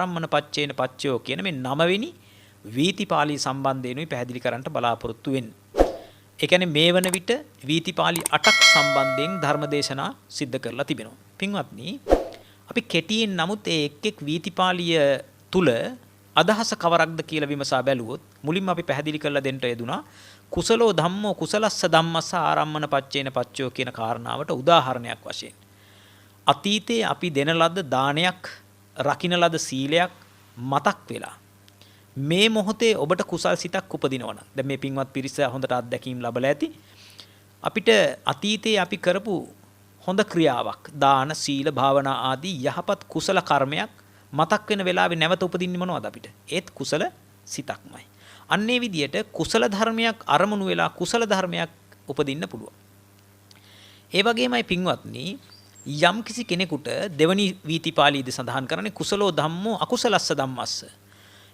ආරම්මන පච්චේන පච්චයෝ කියන මේ 9 වෙනි වීතිපාළී සම්බන්ධයෙන්ුයි පැහැදිලි කරන්නට බලාපොරොත්තු වෙන්නේ. ඒ කියන්නේ මේ වන විට වීතිපාළි 8ක් සම්බන්ධයෙන් ධර්මදේශනා සිද්ධ කරලා තිබෙනවා. පින්වත්නි, අපි කෙටියෙන් නමුත් ඒ එක් එක් වීතිපාළිය තුල අදහස කවරක්ද කියලා විමසා බැලුවොත් මුලින්ම අපි පැහැදිලි කරලා දෙන්න යෙදුනා කුසලෝ ධම්මෝ කුසලස්ස ධම්මස්ස ආරම්මන පච්චේන පච්චයෝ කියන කාරණාවට උදාහරණයක් වශයෙන් අතීතයේ අපි දෙන ලද දානයක්, රකින්න ලද සීලයක් මතක් වෙලා මේ මොහොතේ ඔබට කුසල් සිතක් උපදිනවනම් දැන් මේ පින්වත් පිරිස හොඳට අත්දැකීම් ලැබලා ඇති. අපිට අතීතයේ අපි කරපු හොඳ ක්‍රියාවක් දාන, සීල, භාවනා ආදී යහපත් කුසල කර්මයක් මතක් වෙන වෙලාවේ නැවත උපදින්නේ මොනවද අපිට? ඒත් කුසල සිතක්මයි. අන්නේ විදියට කුසල ධර්මයක් අරමුණු වෙලා කුසල ධර්මයක් උපදින්න පුළුවන්. ඒ වගේමයි පින්වත්නි, යම් කිසි කෙනෙකුට දෙවනි වීතිපාළීදී සඳහන් කරන්නේ කුසලෝ ධම්මෝ අකුසලස්ස ධම්මස්ස.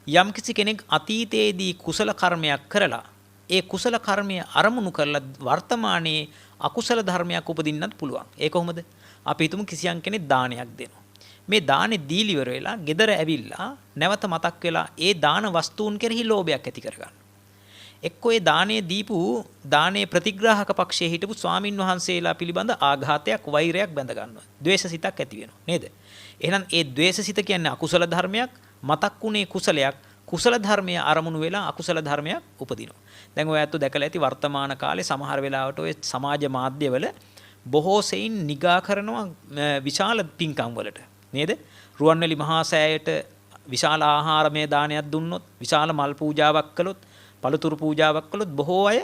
යම් කිසි කෙනෙක් අතීතයේදී කුසල කර්මයක් කරලා ඒ කුසල කර්මය අරමුණු කරලා වර්තමානයේ අකුසල ධර්මයක් උපදින්නත් පුළුවන්. ඒ කොහොමද? අපි හිතමු කිසියම් කෙනෙක් දානයක් දෙනවා. මේ දානේ දීලි ඉවර වෙලා ගෙදර ඇවිල්ලා නැවත මතක් වෙලා ඒ දාන වස්තුන් කෙරෙහි ලෝභයක් ඇති කරගන්න. එක්කෝ ඒ දානේ දීපු දානේ ප්‍රතිග්‍රාහක පක්ෂයේ හිටපු ස්වාමින් වහන්සේලා පිළිබඳ ආඝාතයක්, වෛරයක් බැඳ ගන්නවා. ද්වේෂසිතක් ඇති වෙනවා නේද? එහෙනම් ඒ ද්වේෂසිත කියන්නේ අකුසල ධර්මයක්, මතක් වුණේ කුසලයක්, කුසල ධර්මය අරමුණු වෙලා අකුසල ධර්මයක් උපදිනවා. දැන් ඔය ඇත්ත දැකලා ඇති වර්තමාන කාලේ සමහර වෙලාවට ඔය සමාජ මාධ්‍යවල බොහෝ සෙයින් නිගා කරනවා විශාල පින්කම් වලට නේද? රුවන්වැලි මහා සෑයට විශාල ආහාරමය දානයක් දුන්නොත්, විශාල මල් පූජාවක් කළොත්, පළතුරු පූජාවක් කළොත් බොහෝ අය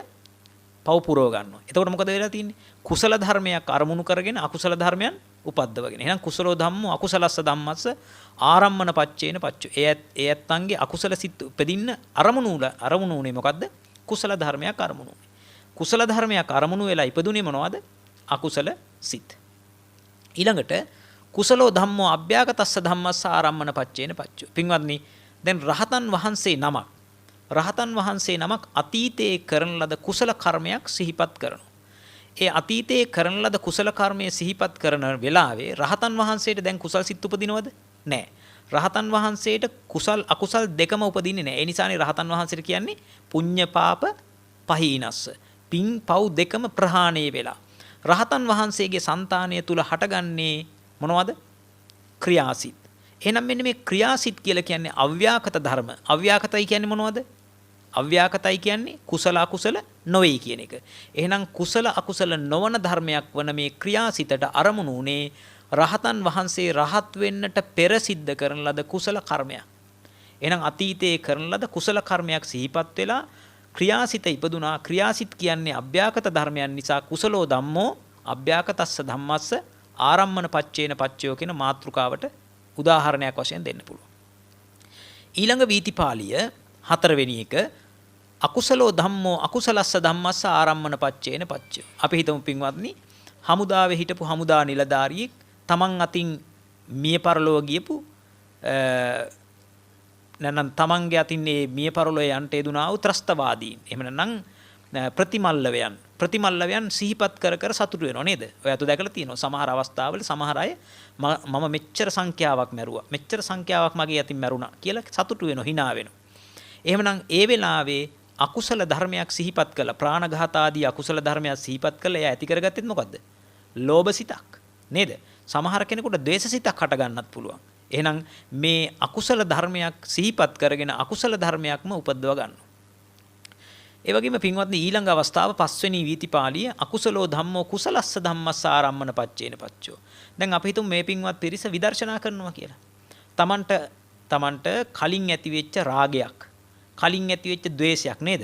පව පුරව ගන්නවා. එතකොට මොකද වෙලා තියෙන්නේ? කුසල ධර්මයක් අරමුණු කරගෙන අකුසල ධර්මයන් උපද්දවගෙන. එහෙනම් කුසලෝ ධම්මෝ අකුසලස්ස ධම්මස්ස ආරම්මන පච්චේන පච්චෝ. ඒ ඇත්තන්ගේ අකුසල සිත් උපදින්න අරමුණු උනේ මොකද්ද? කුසල ධර්මයක් අරමුණු උනේ. කුසල ධර්මයක් අරමුණු වෙලා ඉපදුනේ මොනවද? අකුසල සිත්. ඊළඟට කුසලෝ ධම්මෝ අභ්‍යාගතස්ස ධම්මස්ස ආරම්මන පච්චේන පච්චෝ. පින්වත්නි, දැන් රහතන් වහන්සේ නමක් අතීතයේ කරන ලද කුසල කර්මයක් සිහිපත් කරනවා. ඒ අතීතයේ කරන ලද කුසල කර්මය සිහිපත් කරන වෙලාවේ රහතන් වහන්සේට දැන් කුසල් සිත් උපදිනවද? නැහැ. රහතන් වහන්සේට කුසල් අකුසල් දෙකම උපදින්නේ නැහැ. ඒ නිසානේ රහතන් වහන්සේට කියන්නේ පුඤ්ඤ පාප පහීනස්ස. පින් පව් දෙකම ප්‍රහාණය වෙලා. රහතන් වහන්සේගේ సంతානය තුල හටගන්නේ මොනවද? ක්‍රියාසිත. එහෙනම් මෙන්න මේ ක්‍රියාසිත කියලා කියන්නේ අව්‍යාකත ධර්ම. අව්‍යාකතයි කියන්නේ මොනවද? අව්‍යාකතයි කියන්නේ කුසල අකුසල නොවේ කියන එක. එහෙනම් කුසල අකුසල නොවන ධර්මයක් වන මේ ක්‍රියාසිතට අරමුණු උනේ රහතන් වහන්සේ රහත් වෙන්නට පෙර සිද්ධ කරන ලද කුසල කර්මයක්. එහෙනම් අතීතයේ කරන ලද කුසල කර්මයක් සිහිපත් වෙලා ක්‍රියාසිත ඉපදුනා. ක්‍රියාසිත කියන්නේ අභ්‍යාකත ධර්මයන් නිසා කුසලෝ ධම්මෝ අභ්‍යාකතස්ස ධම්මස්ස ආරම්මන පච්චේන පච්චයෝ කියන මාතෘකාවට උදාහරණයක් වශයෙන් දෙන්න පුළුවන්. ඊළඟ වීතිපාළිය 4 වෙනි එක අකුසලෝ ධම්මෝ අකුසලස්ස ධම්මස්ස ආරම්මන පච්චේන පච්චයෝ. අපි හිතමු පින්වත්නි, හමුදාවේ හිටපු හමුදා නිලධාරියෙක් තමන් අතින් මිය පරලොව ගියපු නැත්නම් තමන්ගේ අතින් මේ මිය පරලොවේ යන්ට යෙදුනා වූ ත්‍රස්තවාදීන්. එහෙම නැත්නම් ප්‍රතිමල්ලවයන් සිහිපත් කර කර සතුටු වෙනව නේද? ඔය අත දැකලා තියෙනවා සමහර අවස්ථාවල සමහර අය මම මෙච්චර සංඛ්‍යාවක් මැරුවා, මෙච්චර සංඛ්‍යාවක් මගේ අතින් මැරුණා කියලා සතුටු වෙනවා, hina වෙනවා. එහෙමනම් ඒ වෙලාවේ අකුසල ධර්මයක් සිහිපත් කළා, ප්‍රාණඝාත ආදී අකුසල ධර්මයක් සිහිපත් කළා. එයා ඇති කරගත්තෙත් මොකද්ද? ලෝභ සිතක් නේද? සමහර කෙනෙකුට ද්වේෂ සිතක් හට ගන්නත් පුළුවන්. එහෙනම් මේ අකුසල ධර්මයක් සිහිපත් කරගෙන අකුසල ධර්මයක්ම උපද්දව ගන්නවා. ඒ වගේම පින්වත්නි, ඊළඟ අවස්ථාව 5 වෙනි වීතිපාළිය අකුසලෝ ධම්මෝ කුසලස්ස ධම්මස්ස ආරම්මන පච්චේන පච්චෝ. දැන් අපි හිතමු මේ පින්වත් පිරිස විදර්ශනා කරනවා කියලා. තමන්ට කලින් ඇති වෙච්ච රාගයක්, කලින් ඇති වෙච්ච ද්වේෂයක් නේද?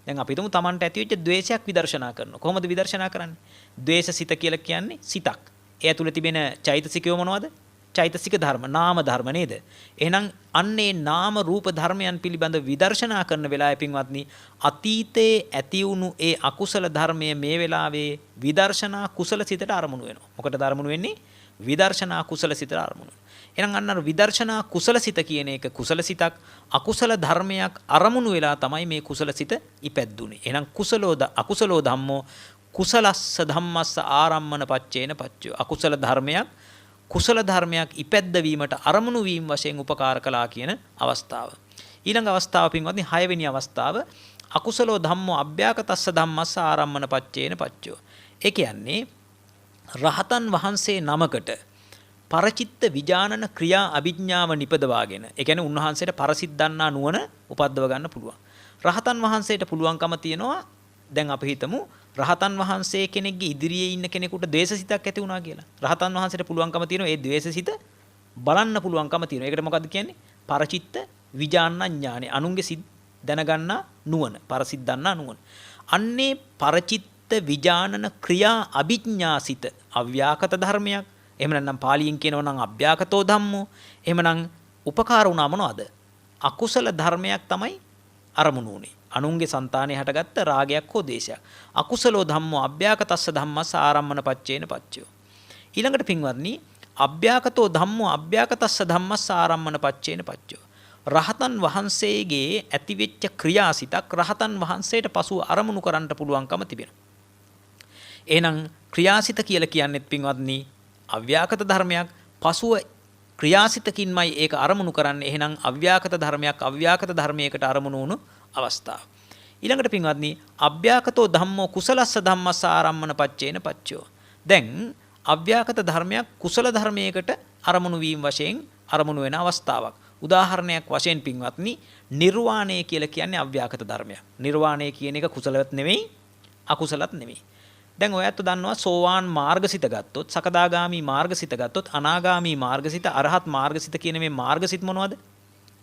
දැන් අපි හිතමු තමන්ට ඇති වෙච්ච ද්වේෂයක් විදර්ශනා කරනවා. කොහොමද විදර්ශනා කරන්නේ? ද්වේෂ සිත කියලා කියන්නේ සිතක්. ඒ තුල තිබෙන චෛතසිකය මොනවද? චෛතසික ධර්ම, නාම ධර්ම නේද? එහෙනම් අන්නේ නාම රූප ධර්මයන් පිළිබඳ විදර්ශනා කරන වෙලාවේ පින්වත්නි, අතීතයේ ඇති වුණු ඒ අකුසල ධර්මයේ මේ වෙලාවේ විදර්ශනා කුසල සිතට අරමුණු වෙනවා. මොකටද අරමුණු වෙන්නේ? විදර්ශනා කුසල සිතට අරමුණු. එහෙනම් අන්න විදර්ශනා කුසල සිත කියන එක කුසල සිතක්, අකුසල ධර්මයක් අරමුණු වෙලා තමයි මේ කුසල සිත ඉපැද්දුනේ. එහෙනම් අකුසලෝ ධම්මෝ කුසලස්ස ධම්මස්ස ආරම්මන පච්චේන පච්චයෝ. අකුසල ධර්මයක් කුසල ධර්මයක් ඉපැද්දවීමට අරමුණු වීම වශයෙන් උපකාර කළා කියන අවස්ථාව. ඊළඟ අවස්ථාව පින්වත්නි 6 වෙනි අවස්ථාව අකුසලෝ ධම්මෝ අභ්‍යාකතස්ස ධම්මස්ස ආරම්මන පච්චේන පච්චෝ. ඒ කියන්නේ රහතන් වහන්සේ නමකට පරචිත්ත විජානන ක්‍රියා අභිඥාව නිපදවාගෙන, ඒ කියන්නේ උන්වහන්සේට පරසිට දන්නා නුවණ උපද්දව ගන්න පුළුවන්. රහතන් වහන්සේට පුළුවන්කම තියෙනවා. දැන් අපි හිතමු රහතන් වහන්සේ කෙනෙක්ගේ ඉදිරියේ ඉන්න කෙනෙකුට ද්වේෂසිතක් ඇති වුණා කියලා. රහතන් වහන්සේට පුළුවන්කම තියෙනවා ඒ ද්වේෂසිත බලන්න පුළුවන්කම තියෙනවා. ඒකට මොකද්ද කියන්නේ? පරචිත්ත විජානන ඥානෙ. අනුන්ගේ සිත් දැනගන්නා නුවණ, පරසිට දන්නා නුවණ. අන්නේ පරචිත්ත විජානන ක්‍රියා අභිඥාසිත අව්‍යාකත ධර්මයක්. එහෙම නැත්නම් පාලියෙන් කියනවා නම් අභ්‍යාකතෝ ධම්මෝ. එහෙමනම් උපකාර වුණා මොනවද? අකුසල ධර්මයක් තමයි අරමුණු උනේ. අනුන්ගේ సంతානේ හටගත්ත රාගයක් හෝ දේශයක්. අකුසලෝ ධම්මෝ අභ්‍යාකතස්ස ධම්මස්ස ආරම්මන පච්චේන පච්චයෝ. ඊළඟට පින්වත්නි අභ්‍යාකතෝ ධම්මෝ අභ්‍යාකතස්ස ධම්මස්ස ආරම්මන පච්චේන පච්චයෝ. රහතන් වහන්සේගේ ඇතිවෙච්ච ක්‍රියාසිතක් රහතන් වහන්සේට පසුව අරමුණු කරන්න පුළුවන්කම තිබෙනවා. එහෙනම් ක්‍රියාසිත කියලා කියන්නේත් පින්වත්නි අව්‍යාකත ධර්මයක්. පසුව ක්‍රියාසිතකින්මයි ඒක අරමුණු කරන්නේ. එහෙනම් අව්‍යාකත ධර්මයක් අව්‍යාකත ධර්මයකට අරමුණු වුණු අවස්ථාව. ඊළඟට පින්වත්නි අභ්‍යාකතෝ ධම්මෝ කුසලස්ස ධම්මස්ස ආරම්මන පච්චේන පච්චෝ. දැන් අව්‍යාකත ධර්මයක් කුසල ධර්මයකට අරමුණු වීම වශයෙන් අරමුණු වෙන අවස්ථාවක්. උදාහරණයක් වශයෙන් පින්වත්නි නිර්වාණය කියලා කියන්නේ අව්‍යාකත ධර්මයක්. නිර්වාණය කියන එක කුසලවත් නෙමෙයි අකුසලත් නෙමෙයි. දැන් ඔයත් දන්නවා සෝවාන් මාර්ගසිත ගත්තොත්, සකදාගාමි මාර්ගසිත ගත්තොත්, අනාගාමි මාර්ගසිත, අරහත් මාර්ගසිත කියන මේ මාර්ගසිත මොනවද?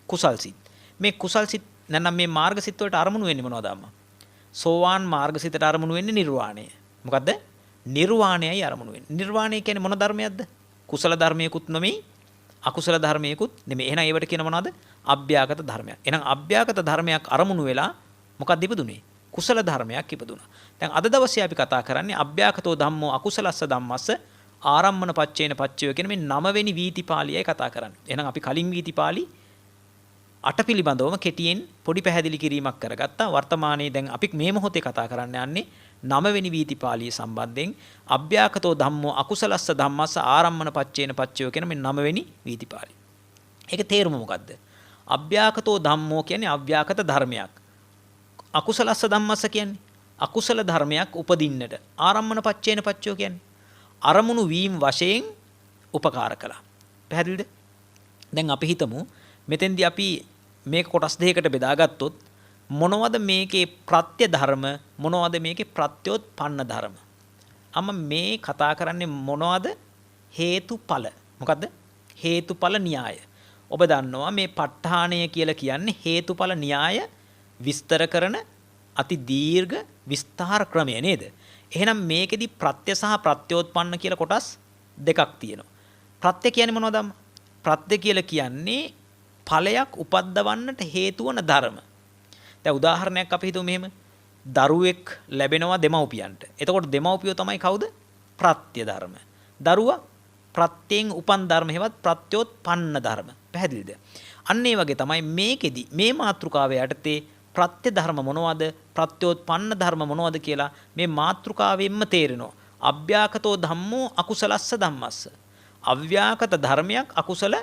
කුසල්සිත. මේ කුසල්සිත නැත්නම් මේ මාර්ගසිත වලට අරමුණු වෙන්නේ මොනවද අම්මා? සෝවාන් මාර්ගසිතට අරමුණු වෙන්නේ නිර්වාණය. මොකද්ද? නිර්වාණයයි අරමුණු වෙන්නේ. නිර්වාණය කියන්නේ මොන ධර්මයක්ද? කුසල ධර්මයකුත් නෙමෙයි අකුසල ධර්මයකුත් නෙමෙයි. එහෙනම් ඒවට කියන මොනවද? අභ්‍යාගත ධර්මයක්. එහෙනම් අභ්‍යාගත ධර්මයක් අරමුණු වෙලා මොකක්ද ඉපදුනේ? කුසල ධර්මයක් ඉපදුනා. දැන් අද දවසේ අපි කතා කරන්නේ අභ්‍යාකතෝ ධම්මෝ අකුසලස්ස ධම්මස්ස ආරම්මන පච්චේන පච්චයෝ කියන මේ 9 වෙනි වීතිපාලියයි කතා කරන්නේ. එහෙනම් අපි කලින් වීතිපාලි 8 පිළිබඳවම කෙටියෙන් පොඩි පැහැදිලි කිරීමක් කරගත්තා. වර්තමානයේ දැන් අපි මේ මොහොතේ කතා කරන්න යන්නේ 9 වෙනි වීතිපාලිය සම්බන්ධයෙන් අභ්‍යාකතෝ ධම්මෝ අකුසලස්ස ධම්මස්ස ආරම්මන පච්චේන පච්චයෝ කියන මේ 9 වෙනි වීතිපාලිය. ඒක තේරුම මොකද්ද? අභ්‍යාකතෝ ධම්මෝ කියන්නේ අව්‍යාකත ධර්මයක්. අකුසලස්ස ධම්මස්ස කියන්නේ අකුසල ධර්මයක් උපදින්නට. ආරම්මන පච්චේන පච්චයෝ කියන්නේ අරමුණු වීම වශයෙන් උපකාර කළා. පැහැදිලිද? දැන් අපි හිතමු මෙතෙන්දී අපි මේක කොටස් දෙකකට බෙදාගත්තොත් මොනවද මේකේ ප්‍රත්‍ය ධර්ම, මොනවද මේකේ ප්‍රත්‍යෝත්පන්න ධර්ම? මේ කතා කරන්නේ මොනවද? හේතුඵල. මොකද්ද? හේතුඵල න්‍යාය. ඔබ දන්නවා මේ ප ဋ ාණය කියලා කියන්නේ හේතුඵල න්‍යාය විස්තර කරන අති දීර්ඝ විස්තර ක්‍රමය නේද? එහෙනම් මේකෙදි ප්‍රත්‍ය සහ ප්‍රත්‍යෝත්පන්න කියලා කොටස් දෙකක් තියෙනවා. ප්‍රත්‍ය කියන්නේ මොනවද? ප්‍රත්‍ය කියලා කියන්නේ ඵලයක් උපද්දවන්නට හේතු වන ධර්ම. දැන් උදාහරණයක් අපි හිතමු මෙහෙම. දරුවෙක් ලැබෙනවා දෙමව්පියන්ට. එතකොට දෙමව්පියෝ තමයි කවුද? ප්‍රත්‍ය ධර්ම. දරුවා ප්‍රත්‍යයෙන් උපන් ධර්ම හේවත් ප්‍රත්‍යෝත්පන්න ධර්ම. පැහැදිලිද? අන්න ඒ වගේ තමයි මේකෙදි මේ මාතෘකාව යටතේ ප්‍රත්‍ය ධර්ම මොනවද? ප්‍රත්‍යෝත්පන්න ධර්ම මොනවද කියලා මේ මාතෘකාවෙන්ම තේරෙනවා. අභ්‍යාකතෝ ධම්මෝ අකුසලස්ස ධම්මස්ස. අව්‍යාකත ධර්මයක් අකුසල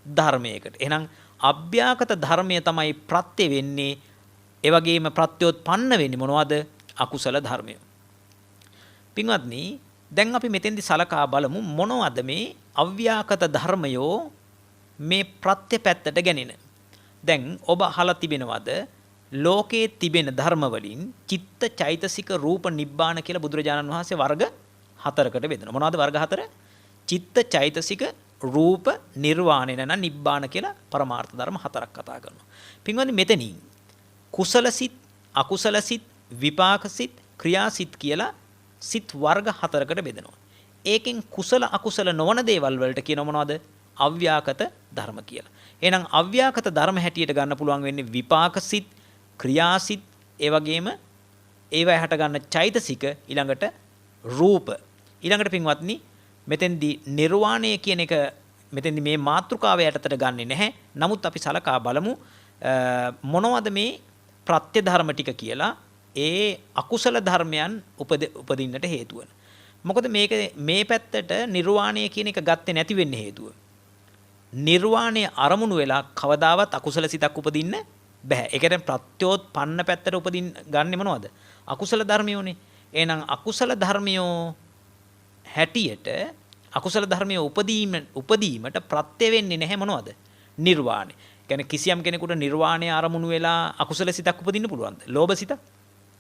ධර්මයකට. එහෙනම් අභ්‍යාකත ධර්මය තමයි ප්‍රත්‍ය වෙන්නේ. ඒ වගේම ප්‍රත්‍යෝත්පන්න වෙන්නේ මොනවද? අකුසල ධර්මය. පින්වත්නි, දැන් අපි මෙතෙන්දි සලකා බලමු මොනවද මේ අව්‍යාකත ධර්මයෝ මේ ප්‍රත්‍ය පැත්තට ගැනෙන. දැන් ඔබ අහලා තිබෙනවද ලෝකයේ තිබෙන ධර්ම වලින් චිත්ත චෛතසික රූප නිබ්බාන කියලා බුදුරජාණන් වහන්සේ වර්ග 4කට බෙදනවා. මොනවද වර්ග 4? චිත්ත චෛතසික රූප නිර්වාණය නැන නිබ්බාන කියලා පරමාර්ථ ධර්ම 4ක් කතා කරනවා. පින්වත්නි, මෙතනින් කුසල සිත්, අකුසල සිත්, විපාක සිත්, ක්‍රියා සිත් කියලා සිත් වර්ග 4කට බෙදනවා. ඒකෙන් කුසල අකුසල නොවන දේවල් වලට කියන මොනවද? අව්‍යාකත ධර්ම කියලා. එහෙනම් අව්‍යාකත ධර්ම හැටියට ගන්න පුළුවන් වෙන්නේ විපාක සිත්, ක්‍රියා සිත්, ඒ වගේම ඒවා හට ගන්න චෛතසික, ඊළඟට රූප. ඊළඟට පින්වත්නි, මෙතෙන්දී නිර්වාණය කියන එක මෙතෙන්දී මේ මාතෘකාව යටතට ගන්නෙ නැහැ. නමුත් අපි සලකා බලමු මොනවද මේ ප්‍රත්‍ය ධර්ම ටික කියලා ඒ අකුසල ධර්මයන් උපදින්නට හේතු වෙන. මොකද මේක මේ පැත්තට නිර්වාණය කියන එක ගත්තේ නැති වෙන්න හේතුව. නිර්වාණය අරමුණු වෙලා කවදාවත් අකුසල සිතක් උපදින්න බෑ. ඒ කියන්නේ ප්‍රත්‍යෝත්පන්න පැත්තට උපදින්න ගන්නෙ මොනවද? අකුසල ධර්මියෝනේ. එහෙනම් අකුසල ධර්මියෝ හැටියට අකුසල ධර්මයේ උපදීමට ප්‍රත්‍ය වෙන්නේ නැහැ මොනවද? නිර්වාණය. කියන්නේ කිසියම් කෙනෙකුට නිර්වාණය අරමුණු වෙලා අකුසල සිතක් උපදින්න පුළුවන්ද? ලෝභ සිතක්?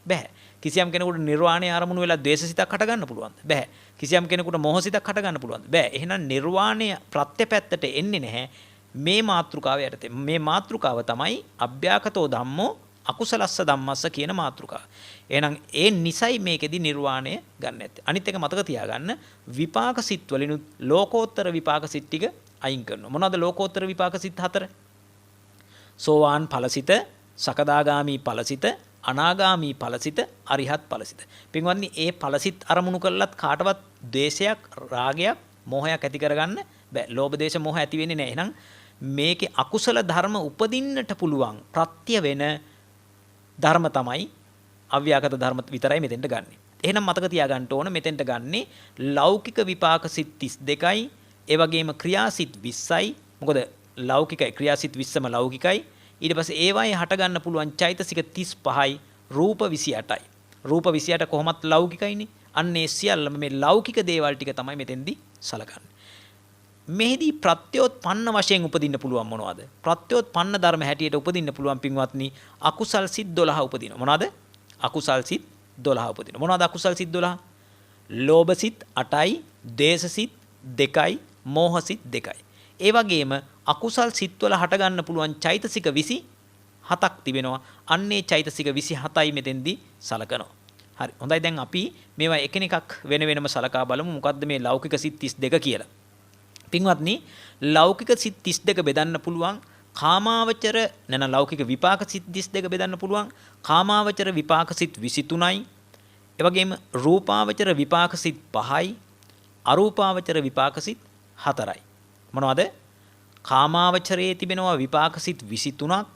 බෑ. කිසියම් කෙනෙකුට නිර්වාණය අරමුණු වෙලා ද්වේෂ සිතක් හට ගන්න පුළුවන්ද? බෑ. කිසියම් කෙනෙකුට මෝහ සිතක් හට ගන්න පුළුවන්ද? බෑ. එහෙනම් නිර්වාණය ප්‍රත්‍ය පැත්තට එන්නේ නැහැ මේ මාතෘකාව යටතේ. මේ මාතෘකාව තමයි අභ්‍යාකතෝ ධම්මෝ අකුසලස්ස ධම්මස්ස කියන මාතෘකාව. එහෙනම් ඒ නිසයි මේකෙදි නිර්වාණය ගන්න නැත්තේ. අනිත් එක මතක තියාගන්න විපාක සිත් වලිනුත් ලෝකෝත්තර විපාක සිත් ටික අයින් කරනවා. මොනවද ලෝකෝත්තර විපාක සිත් හතර? සෝවාන් ඵලසිත, සකදාගාමි ඵලසිත, අනාගාමි ඵලසිත, අරිහත් ඵලසිත. පින්වත්නි ඒ ඵලසිත අරමුණු කළත් කාටවත් ද්වේෂයක්, රාගයක්, මෝහයක් ඇති කරගන්න බෑ. ලෝභ දේශ මොහ ඇති වෙන්නේ නැහැ. එහෙනම් මේකේ අකුසල ධර්ම උපදින්නට පුළුවන් ප්‍රත්‍ය වෙන ධර්ම තමයි අව්‍යාකත ධර්ම විතරයි මෙතෙන්ට ගන්නෙ. එහෙනම් මතක තියාගන්න ඕන මෙතෙන්ට ගන්නෙ ලෞකික විපාක සිත් 32යි, ඒ වගේම ක්‍රියාසිත 20යි. මොකද ලෞකිකයි ක්‍රියාසිත 20ම ලෞකිකයි. ඊට පස්සේ ඒවායේ හට ගන්න පුළුවන් චෛතසික 35යි, රූප 28යි. රූප 28 කොහොමත් ලෞකිකයිනේ. අන්නේ සියල්ලම මේ ලෞකික දේවල් ටික තමයි මෙතෙන්දී සලකන්නේ. මෙහිදී ප්‍රත්‍යෝත්පන්න වශයෙන් උපදින්න පුළුවන් මොනවද? ප්‍රත්‍යෝත්පන්න ධර්ම හැටියට උපදින්න පුළුවන් පින්වත්නි අකුසල් සිත් 12 උපදිනවා. මොනවද? අකුසල් සිත් 12 උපදිනවා. මොනවද අකුසල් සිත් 12? ලෝභ සිත් 8යි, ද්වේෂ සිත් 2යි, මෝහ සිත් 2යි. ඒ වගේම අකුසල් සිත් වල හට ගන්න පුළුවන් චෛතසික 27ක් තිබෙනවා. අන්නේ චෛතසික 27යි මෙතෙන්දී සලකනවා. හරි. හොඳයි දැන් අපි මේවා එකිනෙකක් වෙන වෙනම සලකා බලමු. මොකද්ද මේ ලෞකික සිත් 32 කියලා? පින්වත්නි ලෞකික සිත් 32 බෙදන්න පුළුවන් කාමාවචර ලෞකික විපාක සිත් 32 බෙදන්න පුළුවන් කාමාවචර විපාක සිත් 23යි. ඒ වගේම රූපාවචර විපාක සිත් 5යි, අරූපාවචර විපාක සිත් 4යි. මොනවද? කාමාවචරයේ තිබෙනවා විපාක සිත් 23ක්.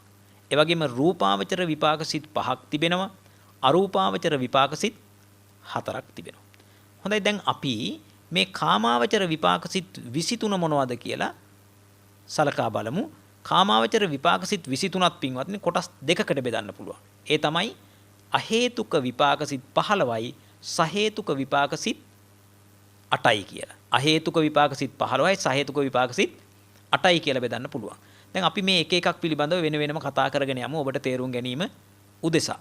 ඒ වගේම රූපාවචර විපාක සිත් 5ක් තිබෙනවා. අරූපාවචර විපාක සිත් 4ක් තිබෙනවා. හොඳයි දැන් අපි මේ කාමාවචර විපාක සිත් 23 මොනවද කියලා සලකා බලමු. කාමාවචර විපාක සිත් 23ත් පින්වත්නි කොටස් දෙකකට බෙදන්න පුළුවන්. ඒ තමයි අහේතුක විපාක සිත් 15යි, සහේතුක විපාක සිත් 8යි කියලා. අහේතුක විපාක සිත් 15යි, සහේතුක විපාක සිත් 8යි කියලා බෙදන්න පුළුවන්. දැන් අපි මේ එක එකක් පිළිබඳව වෙන වෙනම කතා කරගෙන යමු ඔබට තේරුම් ගැනීම උදෙසා.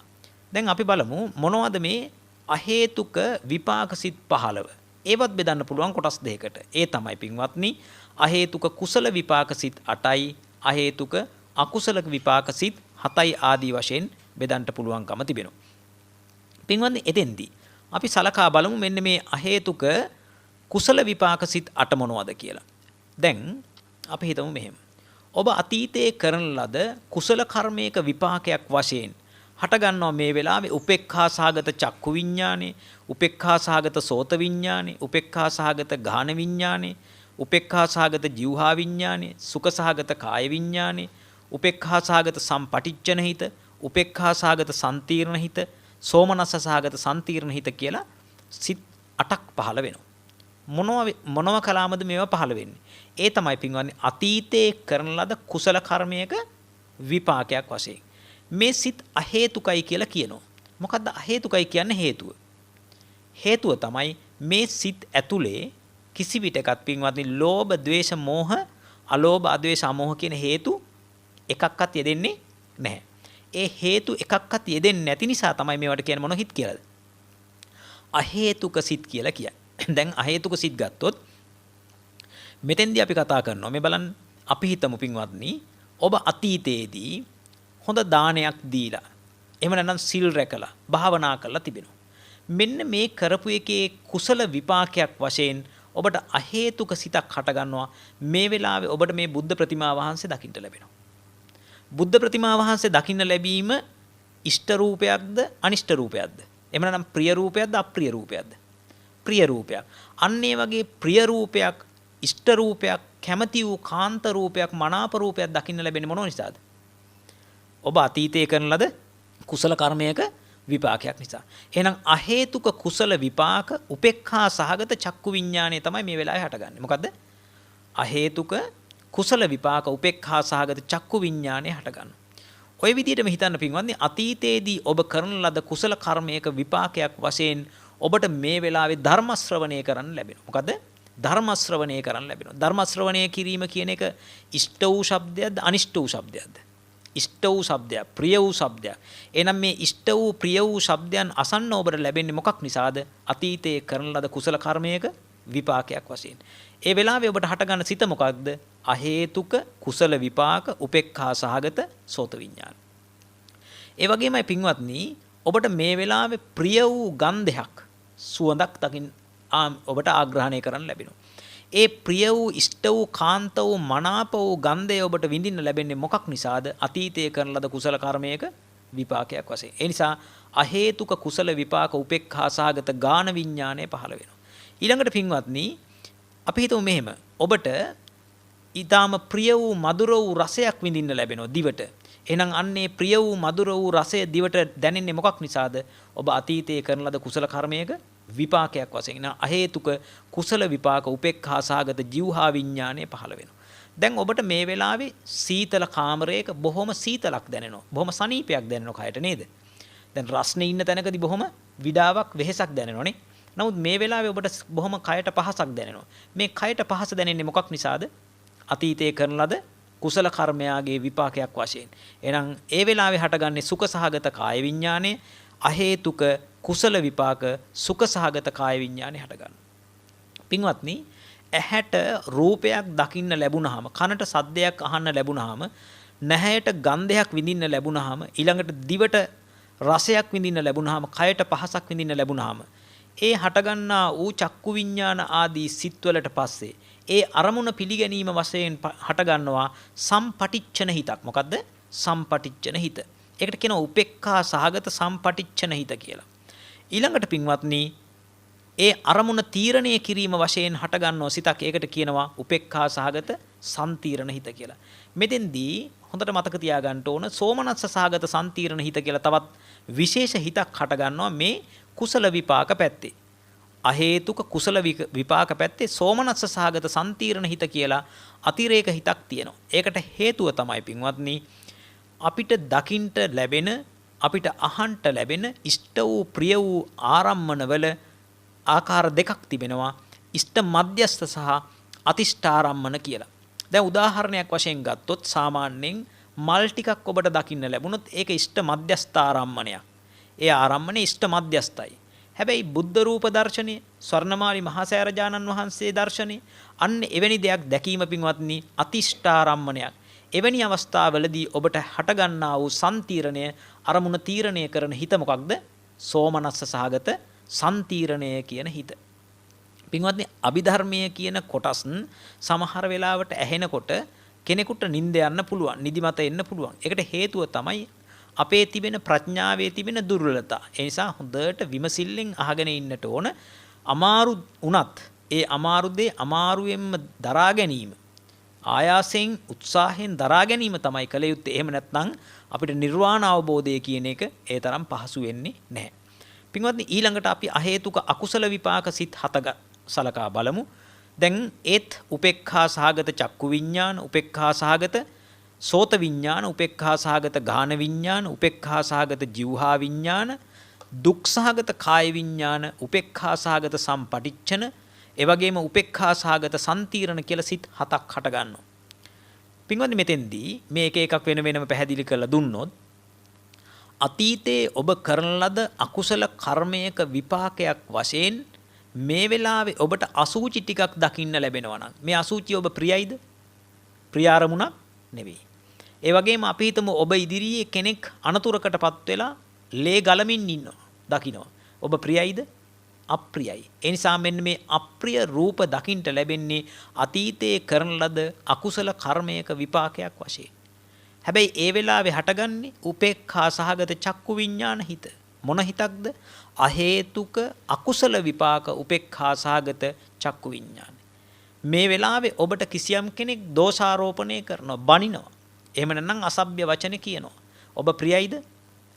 දැන් අපි බලමු මොනවද මේ අහේතුක විපාක සිත් 15. ඒවත් බෙදන්න පුළුවන් කොටස් දෙකකට. ඒ තමයි පින්වත්නි අහේතුක කුසල විපාක සිත් 8යි, අහේතුක අකුසල විපාක සිත් 7යි ආදී වශයෙන් බෙදන්න පුළුවන්කම තිබෙනවා. පින්වත්නි එතෙන්දී අපි සලකා බලමු මෙන්න මේ අහේතුක කුසල විපාක සිත් 8 මොනවද කියලා. දැන් අපි හිතමු මෙහෙම. ඔබ අතීතයේ කරන ලද කුසල කර්මයක විපාකයක් වශයෙන් හට ගන්නවා මේ වෙලාවේ උපේක්ඛා සහගත චක්කු විඥානේ, උපේක්ඛා සහගත සෝත විඥානේ, උපේක්ඛා සහගත ගාන විඥානේ, උපේක්ඛා සහගත જીවහා විඥානේ, සුඛ සහගත කාය විඥානේ, උපේක්ඛා සහගත සම්පටිච්ඡන හිත, උපේක්ඛා සහගත සම්තීර්ණ හිත, සෝමනස්ස සහගත සම්තීර්ණ හිත කියලා සිත් 8ක් පහළ වෙනවා. මොනව කලාමද මේවා පහළ වෙන්නේ? ඒ තමයි පින්වත්නි අතීතයේ කරන ලද කුසල කර්මයක විපාකයක් වශයෙන්. මේ සිත් අහේතුකයි කියලා කියනවා. මොකද්ද අහේතුකයි කියන්නේ? හේතුව. හේතුව තමයි මේ සිත් ඇතුලේ කිසි විටකත් පින්වත්නි ලෝභ, ද්වේෂ, මෝහ, අලෝභ, අද්වේෂ, අමෝහ කියන හේතු එකක්වත් යෙදෙන්නේ නැහැ. ඒ හේතු එකක්වත් යෙදෙන්නේ නැති නිසා තමයි මේවට කියන්නේ මොන හිත් කියලාද? අහේතුක සිත් කියලා කියන්නේ. දැන් අහේතුක සිත් ගත්තොත් මෙතෙන්දී අපි කතා කරනවා මේ බලන්න අපි හිතමු පින්වත්නි ඔබ අතීතයේදී හොඳ දානයක් දීලා එහෙම නැත්නම් සිල් රැකලා භාවනා කරලා තිබෙනවා. මෙන්න මේ කරපු එකේ කුසල විපාකයක් වශයෙන් ඔබට අහේතුක සිතක් හට ගන්නවා. මේ වෙලාවේ ඔබට මේ බුද්ධ ප්‍රතිමා වහන්සේ දකින්න ලැබෙනවා. බුද්ධ ප්‍රතිමා වහන්සේ දකින්න ලැබීම ඉෂ්ට රූපයක්ද අනිෂ්ට රූපයක්ද? එහෙම නැත්නම් ප්‍රිය රූපයක්ද අප්‍රිය රූපයක්ද? ප්‍රිය රූපයක්. අන්න ඒ වගේ ප්‍රිය රූපයක්, ඉෂ්ට රූපයක්, කැමති වූ කාන්ත රූපයක්, මනාප රූපයක් දකින්න ලැබෙන්නේ මොන නිසාද? ඔබ අතීතයේ කරන ලද කුසල කර්මයක විපාකයක් නිසා. එහෙනම් අහේතුක කුසල විපාක උපේක්ඛා සහගත චක්කු විඥානය තමයි මේ වෙලාවේ හටගන්නේ. මොකද්ද? අහේතුක කුසල විපාක උපේක්ඛා සහගත චක්කු විඥානය හටගන්නවා. ඔය විදිහටම හිතන්න පින්වත්නි අතීතයේදී ඔබ කරන ලද කුසල කර්මයක විපාකයක් වශයෙන් ඔබට මේ වෙලාවේ ධර්ම ශ්‍රවණය කරන්න ලැබෙනවා. මොකද්ද? ධර්ම ශ්‍රවණය කරන්න ලැබෙනවා. ධර්ම ශ්‍රවණය කිරීම කියන එක ඉෂ්ට වූ ශබ්දයක්ද අනිෂ්ට වූ ශබ්දයක්ද? ඉෂ්ට වූ ශබ්දයක්, ප්‍රිය වූ ශබ්දයක්. එහෙනම් මේ ඉෂ්ට වූ ප්‍රිය වූ ශබ්දයන් අසන්න ඔබට ලැබෙන්නේ මොකක් නිසාද? අතීතයේ කරන ලද කුසල කර්මයක විපාකයක් වශයෙන්. ඒ වෙලාවේ ඔබට හටගන්න සිත මොකක්ද? අහේතුක කුසල විපාක උපේක්ඛා සහගත සෝත විඥාන. ඒ වගේමයි පින්වත්නි ඔබට මේ වෙලාවේ ප්‍රිය වූ ගන්ධයක් සුවඳක් දකින් ඔබට ආග්‍රහණය කරන්න ලැබෙනවා. ඒ ප්‍රිය වූ ඉෂ්ට වූ කාන්ත වූ මනාප වූ ගන්ධය ඔබට විඳින්න ලැබෙන්නේ මොකක් නිසාද? අතීතයේ කරන ලද කුසල කර්මයක විපාකයක් වශයෙන්. ඒ නිසා අහේතුක කුසල විපාක උපේක්ඛා සහගත ගාන විඥානය පහළ වෙනවා. ඊළඟට පින්වත්නි අපි හිතමු මෙහෙම. ඔබට ඊටාම ප්‍රිය වූ මధుර වූ රසයක් විඳින්න ලැබෙනවා දිවට. එහෙනම් අන්නේ ප්‍රිය වූ මధుර වූ රසය දිවට දැනෙන්නේ මොකක් නිසාද? ඔබ අතීතයේ කරන ලද කුසල කර්මයක විපාකයක් වශයෙන්. නා අහේතුක කුසල විපාක උපේක්ඛා සහගත ජීවහා විඥානය පහළ වෙනවා. දැන් ඔබට මේ වෙලාවේ සීතල කාමරයක බොහොම සීතලක් දැනෙනවා. බොහොම සනීපයක් දැනෙනවා කයට නේද? දැන් රස්නේ ඉන්න තැනකදී බොහොම විඩාවක් වෙහෙසක් දැනෙනවනේ. නමුත් මේ වෙලාවේ ඔබට බොහොම කයට පහසක් දැනෙනවා. මේ කයට පහස දැනෙන්නේ මොකක් නිසාද? අතීතයේ කරන ලද කුසල කර්මයාගේ විපාකයක් වශයෙන්. එහෙනම් ඒ වෙලාවේ හටගන්නේ සුඛ සහගත කාය විඥානය, අහේතුක කුසල විපාක සුඛ සහගත කාය විඥානය හටගන්නවා. පින්වත්නි, ඇහැට රූපයක් දකින්න ලැබුණාම, කනට සද්දයක් අහන්න ලැබුණාම, නැහැයට ගන්ධයක් විඳින්න ලැබුණාම, ඊළඟට දිවට රසයක් විඳින්න ලැබුණාම, කයට පහසක් විඳින්න ලැබුණාම, ඒ හටගන්නා වූ චක්කු විඥාන ආදී සිත්වලට පස්සේ ඒ අරමුණ පිළිගැනීම වශයෙන් හටගන්නවා සම්පටිච්ඡන හිතක්. මොකද්ද? සම්පටිච්ඡන හිත. ඒකට කියනවා උපේක්ඛා සහගත සම්පටිච්ඡන හිත කියලා. ඊළඟට පින්වත්නි, ඒ අරමුණ තීරණය කිරීම වශයෙන් හටගන්නවා සිතක්. ඒකට කියනවා උපේක්ඛා සහගත සම්තීරණ හිත කියලා. මෙතෙන්දී හොඳට මතක තියාගන්න ඕන සෝමනස්ස සහගත සම්තීරණ හිත කියලා තවත් විශේෂ හිතක් හටගන්නවා මේ කුසල විපාක පැත්තේ. අහේතුක කුසල විපාක පැත්තේ සෝමනස්ස සහගත සම්තීරණ හිත කියලා අතිරේක හිතක් තියෙනවා. ඒකට හේතුව තමයි පින්වත්නි අපිට දකින්ට ලැබෙන, අපිට අහන්ට ලැබෙන ඉෂ්ට වූ ප්‍රිය වූ ආරම්මනවල ආකාර දෙකක් තිබෙනවා. ඉෂ්ට මධ්‍යස්ථ සහ අතිෂ්ඨාරම්මන කියලා. දැන් උදාහරණයක් වශයෙන් ගත්තොත් සාමාන්‍යයෙන් මල් ටිකක් ඔබට දකින්න ලැබුණොත් ඒක ඉෂ්ට මධ්‍යස්ථාරම්මනයක්. ඒ ආරම්මනේ ඉෂ්ට මධ්‍යස්ථයි. හැබැයි බුද්ධ රූප දර්ශනය, ස්වර්ණමාලි මහසෑරජානන් වහන්සේ දර්ශනය, අන්න එවැනි දෙයක් දැකීම පින්වත්නි අතිෂ්ඨාරම්මනයක්. එවැනි අවස්ථාවලදී ඔබට හටගන්නා වූ සම්තීරණය, අරමුණ තීරණය කරන හිත මොකක්ද? සෝමනස්ස සහගත සම්තීරණය කියන හිත. පින්වත්නි, අභිධර්මයේ කියන කොටස් සමහර වෙලාවට ඇහෙනකොට කෙනෙකුට නිින්ද යන්න පුළුවන්, නිදිමත එන්න පුළුවන්. ඒකට හේතුව තමයි අපේ තිබෙන ප්‍රඥාවේ තිබෙන දුර්වලතා. ඒ නිසා හොඳට විමසිල්ලෙන් අහගෙන ඉන්නට ඕන. අමාරු වුණත් ඒ අමාරු දේ අමාරුවෙන්ම දරා ගැනීම, ආයාසයෙන් උත්සාහයෙන් දරා ගැනීම තමයි කළ යුත්තේ. එහෙම නැත්නම් අපිට නිර්වාණ අවබෝධය කියන එක ඒ තරම් පහසු වෙන්නේ නැහැ. පින්වත්නි, ඊළඟට අපි අහේතුක අකුසල විපාක සිත් 7 සලකා බලමු. දැන් ඒත් උපේක්ඛා සහගත චක්කු විඥාන, උපේක්ඛා සහගත සෝත විඥාන, උපේක්ඛා සහගත ගාන විඥාන, උපේක්ඛා සහගත ජීවහා විඥාන, දුක් සහගත කාය විඥාන, උපේක්ඛා සහගත සම්පටිච්ඡන, ඒ වගේම උපේක්ඛා සහගත සම්තීරණ කියලා සිත් 7ක් හට ගන්නවා. පින්වත්නි, මෙතෙන්දී මේ එක එකක් වෙන වෙනම පැහැදිලි කරලා දුන්නොත් අතීතයේ ඔබ කරන ලද අකුසල කර්මයක විපාකයක් වශයෙන් මේ වෙලාවේ ඔබට අසුචි ටිකක් දකින්න ලැබෙනවා නම් මේ අසුචි ඔබ ප්‍රියයිද? ප්‍රිය අරමුණක් නෙවෙයි. ඒ වගේම අපි හිතමු ඔබ ඉදිරියේ කෙනෙක් අනතුරකටපත් වෙලා ලේ ගලමින් ඉන්නවා දකින්නවා. ඔබ ප්‍රියයිද? අප්‍රියයි. ඒ නිසා මෙන්න මේ අප්‍රිය රූප දකින්ට ලැබෙන්නේ අතීතයේ කරන ලද අකුසල කර්මයක විපාකයක් වශයෙන්. හැබැයි ඒ වෙලාවේ හටගන්නේ උපේක්ඛා සහගත චක්කු විඥාන හිත. මොන හිතක්ද? අහේතුක අකුසල විපාක උපේක්ඛා සහගත චක්කු විඥාන. මේ වෙලාවේ ඔබට කිසියම් කෙනෙක් දෝෂාරෝපණය කරනවා, බනිනවා. එහෙම නැත්නම් අසභ්‍ය වචන කියනවා. ඔබ ප්‍රියයිද?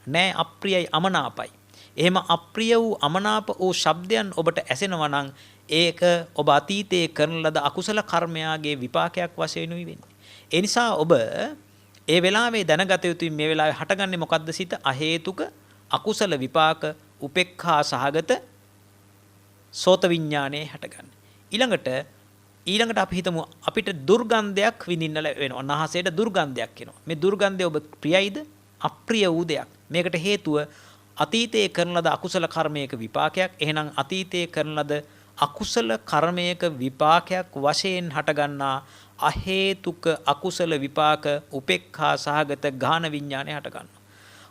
නෑ, අප්‍රියයි, අමනාපයි. එහෙම අප්‍රිය වූ අමනාප වූ ශබ්දයන් ඔබට ඇසෙනවා නම් ඒක ඔබ අතීතයේ කරන ලද අකුසල කර්මයාගේ විපාකයක් වශයෙන් වෙන්නේ. ඒ නිසා ඔබ ඒ වෙලාවේ දැනගත යුතුයි මේ වෙලාවේ හටගන්නේ මොකද්ද සිත? අහේතුක අකුසල විපාක උපේක්ඛා සහගත සෝත විඥානයේ හටගන්නේ. ඊළඟට අපි හිතමු අපිට දුර්ගන්ධයක් විඳින්න වෙනවා. නහසේට දුර්ගන්ධයක් එනවා. මේ දුර්ගන්ධය ඔබ ප්‍රියයිද? අප්‍රිය වූ දෙයක්. මේකට හේතුව අතීතයේ කරන ලද අකුසල කර්මයක විපාකයක්. එහෙනම් අතීතයේ කරන ලද අකුසල කර්මයක විපාකයක් වශයෙන් හටගන්නා අහේතුක අකුසල විපාක උපේක්ඛා සහගත ගාන විඥානය හටගන්නවා.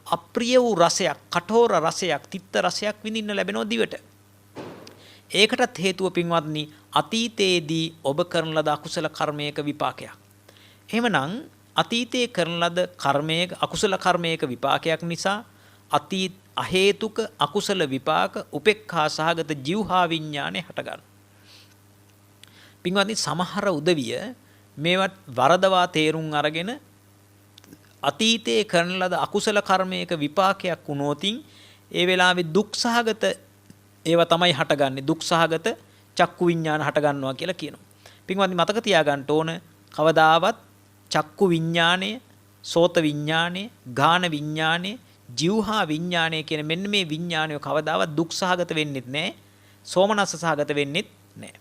අප්‍රිය වූ රසයක්, කඨෝර රසයක්, තිත්ත රසයක් විඳින්න ලැබෙනවා දිවට. ඒකටත් හේතුව පින්වත්නි අතීතයේදී ඔබ කරන ලද අකුසල කර්මයක විපාකයක්. එහෙමනම් අතීතයේ කරන ලද කර්මයක අකුසල කර්මයක විපාකයක් නිසා අහේතුක අකුසල විපාක උපේක්ඛා සහගත ජීවහා විඥානේ හටගන්නවා. පින්වත්නි සමහර උදවිය මේවත් වරදවා තේරුම් අරගෙන අතීතයේ කරන ලද අකුසල කර්මයක විපාකයක් වුණොතින් ඒ වෙලාවේ දුක් සහගත ඒවා තමයි හටගන්නේ. දුක් සහගත චක්කු විඥාන හටගන්නවා කියලා කියනවා. පින්වත්නි මතක තියාගන්න ඕන කවදාවත් චක්කු විඥානය, සෝත විඥානය, ගාන විඥානය, ජීවහා විඥානය කියන මෙන්න මේ විඥානය කවදාවත් දුක් සහගත වෙන්නෙත් නැහැ. සෝමනස්ස සහගත වෙන්නෙත් නැහැ.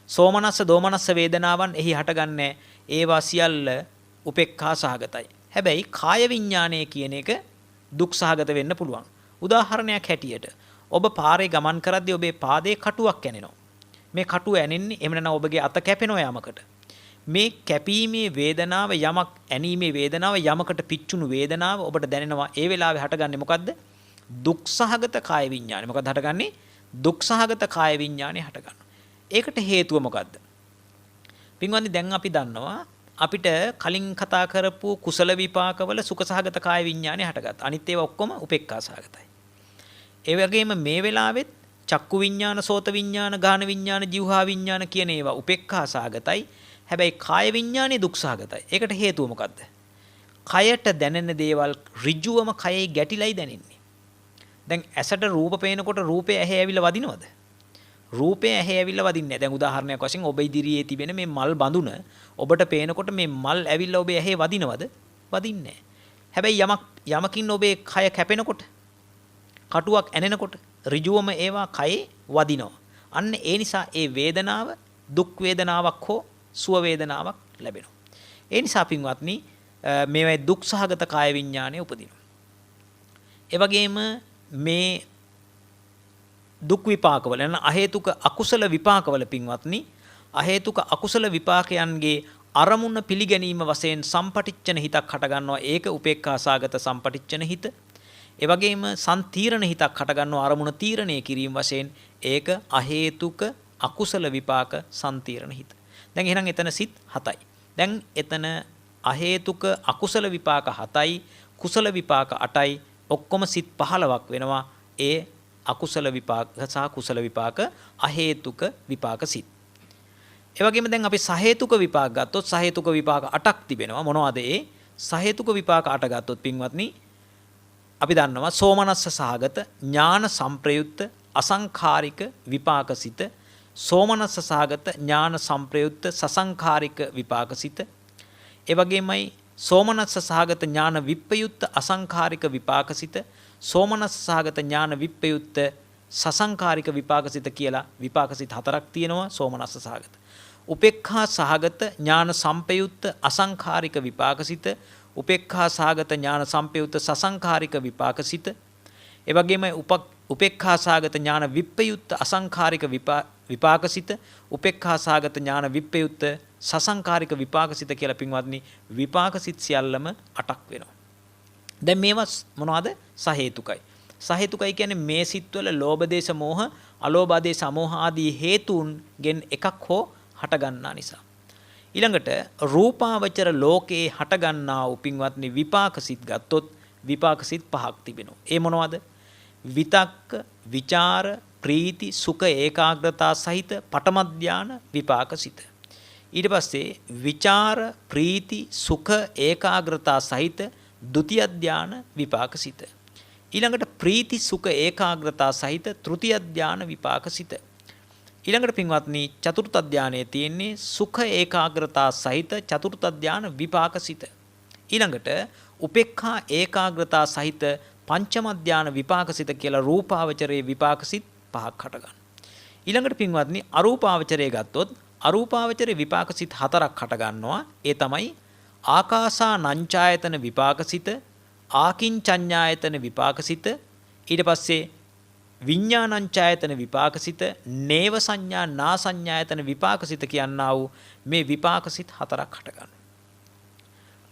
සෝමනස්ස දෝමනස්ස වේදනාවන් එහි හටගන්නේ ඒවා සියල්ල උපේක්ඛා සහගතයි. හැබැයි කාය විඥානය කියන එක දුක් සහගත වෙන්න පුළුවන්. උදාහරණයක් හැටියට ඔබ පාරේ ගමන් කරද්දී ඔබේ පාදයේ කටුවක් ඇනෙනවා. මේ කටුව ඇනෙන්නේ එහෙම නැත්නම් ඔබගේ අත කැපෙනවා යමකට. මේ කැපීමේ වේදනාව යමක් ඇනීමේ වේදනාව යමකට පිච්චුණු වේදනාව ඔබට දැනෙනවා. ඒ වෙලාවේ හටගන්නේ මොකද්ද? දුක්සහගත කාය විඥානය. මොකද හටගන්නේ? දුක්සහගත කාය විඥානය හටගන්නවා. ඒකට හේතුව මොකද්ද? පින්වත්නි දැන් අපි දන්නවා අපිට කලින් කතා කරපු කුසල විපාකවල සුඛසහගත කාය විඥානය හටගත්තා. අනිත් ඒවා ඔක්කොම උපේක්ඛා සහගතයි. ඒ වගේම මේ වෙලාවෙත් චක්කු විඥාන, සෝත විඥාන, ගාන විඥාන, જીවහා විඥාන කියන ඒවා උපේක්ඛා සහගතයි. හැබැයි කාය විඥානේ දුක් සහගතයි. ඒකට හේතුව මොකද්ද? කයට දැනෙන දේවල් ඍජුවම කයේ ගැටිලයි දැනෙන්නේ. දැන් ඇසට රූප පේනකොට රූපේ ඇහැ ඇවිල්ලා වදිනවද? රූපේ ඇහැ ඇවිල්ලා වදින්නේ නැහැ. දැන් උදාහරණයක් වශයෙන් ඔබ ඉදිරියේ තිබෙන මේ මල් බඳුන ඔබට පේනකොට මේ මල් ඇවිල්ලා ඔබේ ඇහි වදිනවද? වදින්නේ නැහැ. හැබැයි යමකින් ඔබේ කය කැපෙනකොට කටුවක් ඇනෙනකොට ඍජුවම ඒවා කයේ වදිනවා. අන්න ඒ නිසා ඒ වේදනාව දුක් වේදනාවක් හෝ සුව වේදනාවක් ලැබෙනවා. ඒ නිසා පින්වත්නි මේවයි දුක් සහගත කාය විඥානය උපදිනවා. ඒ වගේම මේ දුක් විපාකවල නැත්නම් අහේතුක අකුසල විපාකවල පින්වත්නි අහේතුක අකුසල විපාකයන්ගේ අරමුණ පිළිගැනීම වශයෙන් සම්පටිච්ඡන හිතක් හට ගන්නවා. ඒක උපේක්ඛා සාගත සම්පටිච්ඡන හිත. ඒ වගේම සම්තීරණ හිතක් හට ගන්නවා අරමුණ තීරණය කිරීම වශයෙන්. ඒක අහේතුක අකුසල විපාක සම්තීරණ හිත. දැන් එහෙනම් එතන සිත් 7යි. දැන් එතන අහේතුක අකුසල විපාක 7යි, කුසල විපාක 8යි, ඔක්කොම සිත් 15ක් වෙනවා. ඒ අකුසල විපාක සහ කුසල විපාක අහේතුක විපාක සිත්. ඒ වගේම දැන් අපි සහේතුක විපාක ගත්තොත් සහේතුක විපාක 8ක් තිබෙනවා. මොනවද ඒ? සහේතුක විපාක 8 ගත්තොත් පින්වත්නි අපි දන්නවා සෝමනස්ස සහගත ඥාන සංප්‍රයුක්ත අසංඛාරික විපාකසිත, සෝමනස්ස සහගත ඥාන සංප්‍රයුක්ත සසංඛාරික විපාකසිත, ඒ වගේමයි සෝමනස්ස සහගත ඥාන විප්පයුක්ත අසංඛාරික විපාකසිත, සෝමනස්ස සහගත ඥාන විප්පයුක්ත සසංඛාරික විපාකසිත කියලා විපාකසිත 4ක් තියෙනවා සෝමනස්ස සහගත. උපේක්ඛා සහගත ඥාන සංපයුක්ත අසංඛාරික විපාකසිත, උපේක්ඛා සහගත ඥාන සංපයුක්ත සසංඛාරික විපාකසිත, ඒ වගේම උපේක්ඛා සහගත ඥාන විප්පයුක්ත අසංඛාරික විපාකසිත, උපේක්ඛා සහගත ඥාන විප්පයුක්ත සසංඛාරික විපාකසිත කියලා පින්වත්නි විපාකසිත සියල්ලම 8ක් වෙනවා. දැන් මේවා මොනවද? සහේතුකයි. සහේතුකයි කියන්නේ මේ සිත්වල ලෝභ දේශ මොහ, අලෝභ දේශ අමෝහ ආදී හේතුන්ගෙන් එකක් හෝ හට ගන්නා නිසා. ඊළඟට රූපාවචර ලෝකේ හට ගන්නා වූ පින්වත්නි විපාකසිත ගත්තොත් විපාකසිත 5ක් තිබෙනවා. ඒ මොනවද? විතක්ක, විචාර, ප්‍රීති, සුඛ, ඒකාග්‍රතා සහිත පඨම ධාන විපාකසිත. ඊට පස්සේ විචාර, ප්‍රීති, සුඛ, ඒකාග්‍රතා සහිත ဒုတိ ය ධාන විපාකසිත. ඊළඟට ප්‍රීති සුඛ ඒකාග්‍රතා සහිත තෘතිය ධාන විපාකසිත. ඊළඟට පින්වත්නි චතුර්ථ ධානයේ තියෙන්නේ සුඛ ඒකාග්‍රතා සහිත චතුර්ථ ධාන විපාකසිත. ඊළඟට උපේක්ඛා ඒකාග්‍රතා සහිත පංචම ධාන විපාකසිත කියලා රූපාවචරයේ විපාකසිත පහක් හට ගන්නවා. ඊළඟට පින්වත්නි අරූපාවචරයේ ගත්තොත් අරූපාවචරයේ විපාකසිත හතරක් හට ගන්නවා. ඒ තමයි ආකාසා නංචායතන විපාකසිත, ආකින්චඤ්ඤායතන විපාකසිත, ඊට පස්සේ විඥානංචායතන විපාකසිත, නේව සංඥා නා සංඥායතන විපාකසිත කියනා වූ මේ විපාකසිත හතරක් හට ගන්නවා.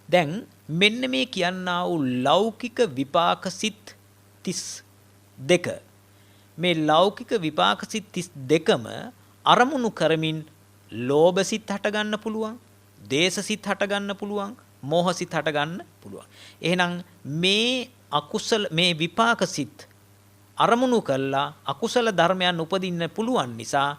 දැන් මෙන්න මේ කියනා වූ ලෞකික විපාකසිත 32 මේ ලෞකික විපාකසිත 32ම අරමුණු කරමින් ලෝභසිත හට ගන්න පුළුවන්, දේශසිත හට ගන්න පුළුවන්, මෝහසිත හට ගන්න පුළුවන්. එහෙනම් මේ අකුසල මේ විපාකසිත අරමුණු කළා අකුසල ධර්මයන් උපදින්න පුළුවන් නිසා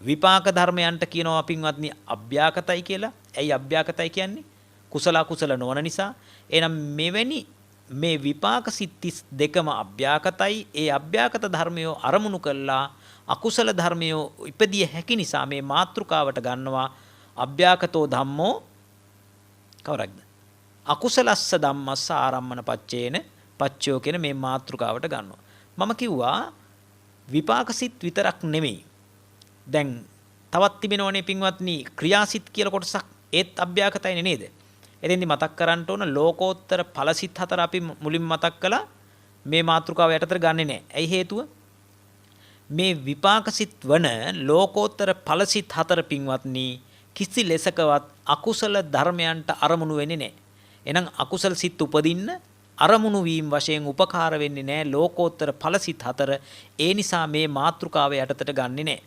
විපාක ධර්මයන්ට කියනවා පින්වත්නි අභ්‍යාකතයි කියලා. ඇයි අභ්‍යාකතයි කියන්නේ? කුසල අකුසල නොවන නිසා. එහෙනම් මෙවැනි මේ විපාකසිත 32ම අභ්‍යාකතයි. ඒ අභ්‍යාකත ධර්මය අරමුණු කළා අකුසල ධර්මය ඉපදිය හැකි නිසා මේ මාත්‍රිකාවට ගන්නවා අභ්‍යාකතෝ ධම්මෝ කවරක්ද? අකුසලස්ස ධම්මස්ස ආරම්මන පච්චේන පච්චයෝ කියන මේ මාත්‍රිකාවට ගන්නවා. මම කිව්වා විපාකසිත විතරක් නෙමෙයි. දැන් තවත් තිබෙනවනේ පින්වත්නි ක්‍රියාසිත කියලා කොටසක්. ඒත් අභ්‍යාකතයිනේ නේද? එතෙන්දි මතක් කරන්න ඕන ලෝකෝත්තර ඵලසිත හතර අපි මුලින් මතක් කළා. මේ මාත්‍රිකාව යටතට ගන්නෙ නෑ. ඇයි හේතුව? මේ විපාකසිත වන ලෝකෝත්තර ඵලසිත හතර පින්වත්නි කිසි ලෙසකවත් අකුසල ධර්මයන්ට අරමුණු වෙන්නේ නෑ. එහෙනම් අකුසල සිත් උපදින්න අරමුණු වීම වශයෙන් උපකාර වෙන්නේ නැහැ ලෝකෝත්තර ඵලසිත හතර. ඒ නිසා මේ මාත්‍රිකාව යටතට ගන්නෙ නැහැ.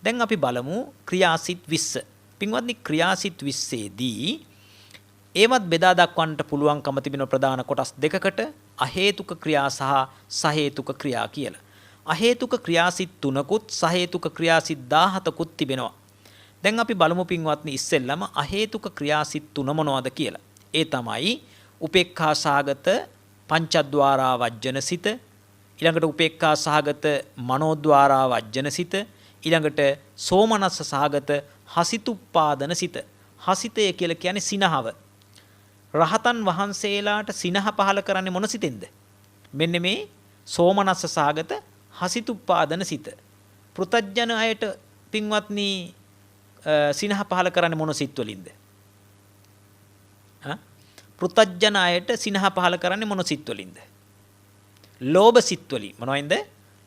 දැන් අපි බලමු ක්‍රියාසිත 20. පින්වත්නි ක්‍රියාසිත 20ේදී ඒවත් බෙදා දක්වන්නට පුළුවන්කම තිබෙන ප්‍රධාන කොටස් දෙකකට අහේතුක ක්‍රියා සහ සහේතුක ක්‍රියා කියලා. අහේතුක ක්‍රියාසිත 3කුත් සහේතුක ක්‍රියාසිත 17කුත් තිබෙනවා. දැන් අපි බලමු පින්වත්නි ඉස්සෙල්ලම අහේතුක ක්‍රියාසිත 3 මොනවද කියලා. ඒ තමයි උපේක්ඛා සහගත පංචද්වාරා වජ්ජනසිත, ඊළඟට උපේක්ඛා සහගත මනෝද්වාරා වජ්ජනසිත, ඊළඟට සෝමනස්ස සහගත හසිතුප්පාදනසිත. හසිතය කියලා කියන්නේ සිනහව. රහතන් වහන්සේලාට සිනහ පහල කරන්නේ මොන සිතෙන්ද? මෙන්න මේ සෝමනස්ස සහගත හසිතුප්පාදනසිත. පෘතජ්ජන අයට පින්වත්නි සිනහ පහල කරන්නේ මොන සිත් වලින්ද? පෘතජ්ජන අයට සිනහ පහල කරන්නේ මොන සිත් වලින්ද? ලෝභ සිත් වලින්. මොනවෙන්ද?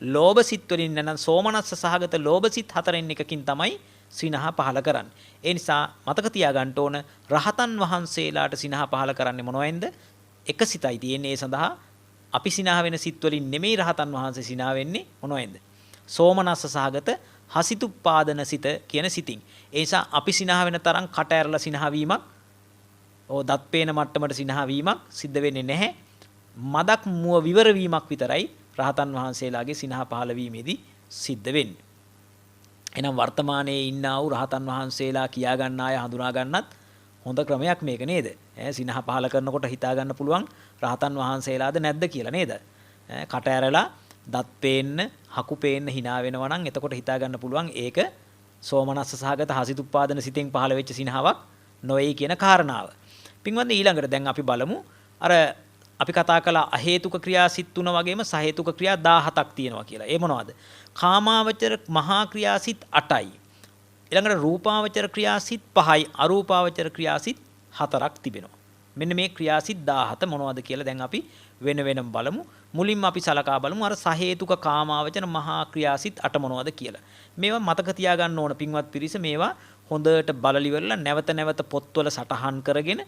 ලෝභ සිත් වලින් නැත්නම් සෝමනස්ස සහගත ලෝභ සිත් හතරෙන් එකකින් තමයි සිනහ පහල කරන්නේ. ඒ නිසා මතක තියාගන්න ඕන රහතන් වහන්සේලාට සිනහ පහල කරන්නේ මොනවෙන්ද? එක සිතයි තියෙන්නේ. ඒ සඳහා අපි සිනහ වෙන සිත් වලින් නෙමෙයි රහතන් වහන්සේ සිනහ වෙන්නේ මොනවෙන්ද? සෝමනස්ස සහගත හසිතුප්පාදන සිත කියන සිතින්. ඒ නිසා අපි සිනහ වෙන තරම් කට ඇරලා සිනහ වීමක් දත් පේන මට්ටමට සිනහ වීමක් සිද්ධ වෙන්නේ නැහැ. මදක් මුව විවර වීමක් විතරයි රහතන් වහන්සේලාගේ සිනහ පහළ වීමේදී සිද්ධ වෙන්නේ. එහෙනම් වර්තමානයේ ඉන්නා වූ රහතන් වහන්සේලා කියා ගන්න අය හඳුනා ගන්නත් හොඳ ක්‍රමයක් මේක නේද? සිනහ පහළ කරනකොට හිතා ගන්න පුළුවන් රහතන් වහන්සේලාද නැද්ද කියලා නේද? කට ඇරලා දත් පේන්න, හකු පේන්න hina වෙනවා නම් එතකොට හිතා ගන්න පුළුවන් ඒක සෝමනස්ස සහගත හසිතුප්පාදන සිතෙන් පහළ වෙච්ච සිනහවක් නොවේ කියන කාරණාව. පින්වත්නි ඊළඟට දැන් අපි බලමු අර අපි කතා කළා අහේතුක ක්‍රියා සිත් 3 වගේම සහේතුක ක්‍රියා 17ක් තියෙනවා කියලා. ඒ මොනවද? කාමාවචර මහා ක්‍රියා සිත් 8යි. ඊළඟට රූපාවචර ක්‍රියා සිත් 5යි. අරූපාවචර ක්‍රියා සිත් 4ක් තිබෙනවා. මෙන්න මේ ක්‍රියා සිත් 17 මොනවද කියලා දැන් අපි වෙන වෙනම බලමු. මුලින්ම අපි සලකා බලමු අර සහේතුක කාමාවචර මහා ක්‍රියා සිත් 8 මොනවද කියලා. මේවා මතක තියාගන්න ඕන පින්වත් පිරිස. මේවා හොඳට බලලි වෙරලා නැවත නැවත පොත්වල සටහන් කරගෙන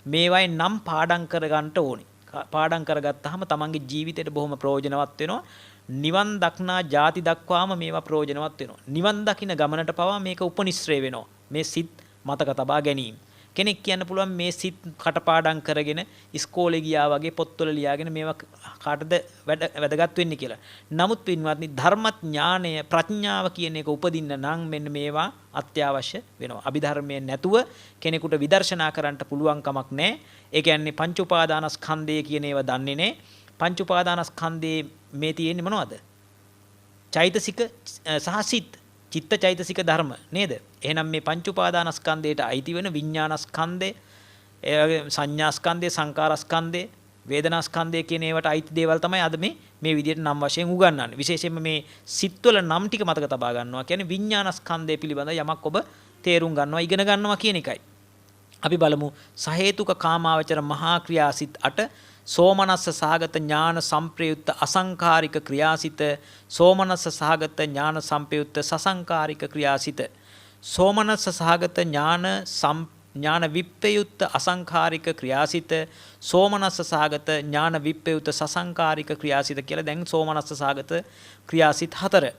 මේවයි නම් පාඩම් කරගන්න ඕනේ. පාඩම් කරගත්තාම තමන්ගේ ජීවිතයට බොහොම ප්‍රයෝජනවත් වෙනවා. නිවන් දක්නා ಜಾති දක්වාම මේවා ප්‍රයෝජනවත් වෙනවා. නිවන් දකින්න ගමනට පවා මේක උපනිශ්‍රේ වෙනවා. මේ සිත් මතක තබා ගැනීම. කෙනෙක් කියන්න පුළුවන් මේ සිත් කටපාඩම් කරගෙන ඉස්කෝලේ ගියා වගේ පොත්වල ලියාගෙන මේවා කාටද වැදගත් වෙන්නේ කියලා. නමුත් පින්වත්නි ධර්මඥානය ප්‍රඥාව කියන එක උපදින්න නම් මෙන්න මේවා අත්‍යවශ්‍ය වෙනවා. අභිධර්මයෙන් නැතුව කෙනෙකුට විදර්ශනා කරන්න පුළුවන් කමක් නැහැ. ඒ කියන්නේ පංච උපාදානස්කන්ධය කියන ඒවා දන්නේ නැහැ. පංච උපාදානස්කන්ධයේ මේ තියෙන්නේ මොනවද? චෛතසික සහ සිත්. චිත්ත චෛතසික ධර්ම නේද? එහෙනම් මේ පංච උපාදානස්කන්ධයට අයිති වෙන විඥානස්කන්ධය, සංඥාස්කන්ධය, සංකාරස්කන්ධය, වේදනාස්කන්ධය කියන ඒවට අයිති දේවල් තමයි අද මේ විදිහට නම් වශයෙන් උගන්වන්නේ. විශේෂයෙන්ම මේ සිත්වල නම් ටික මතක තබා ගන්නවා කියන්නේ විඥානස්කන්ධය පිළිබඳ යමක් ඔබ තේරුම් ගන්නවා, ඉගෙන ගන්නවා කියන එකයි. අපි බලමු සහේතුක කාමාවචර මහා ක්‍රියාසිත 8 සෝමනස්ස සහගත ඥාන සංප්‍රයුක්ත අසංකාරික ක්‍රියාසිත, සෝමනස්ස සහගත ඥාන සංප්‍රයුක්ත සසංකාරික ක්‍රියාසිත, සෝමනස්ස සහගත ඥාන විප්පයුක්ත අසංකාරික ක්‍රියාසිත, සෝමනස්ස සහගත ඥාන විප්පයුක්ත සසංකාරික ක්‍රියාසිත කියලා දැන් සෝමනස්ස සහගත ක්‍රියාසිත 4.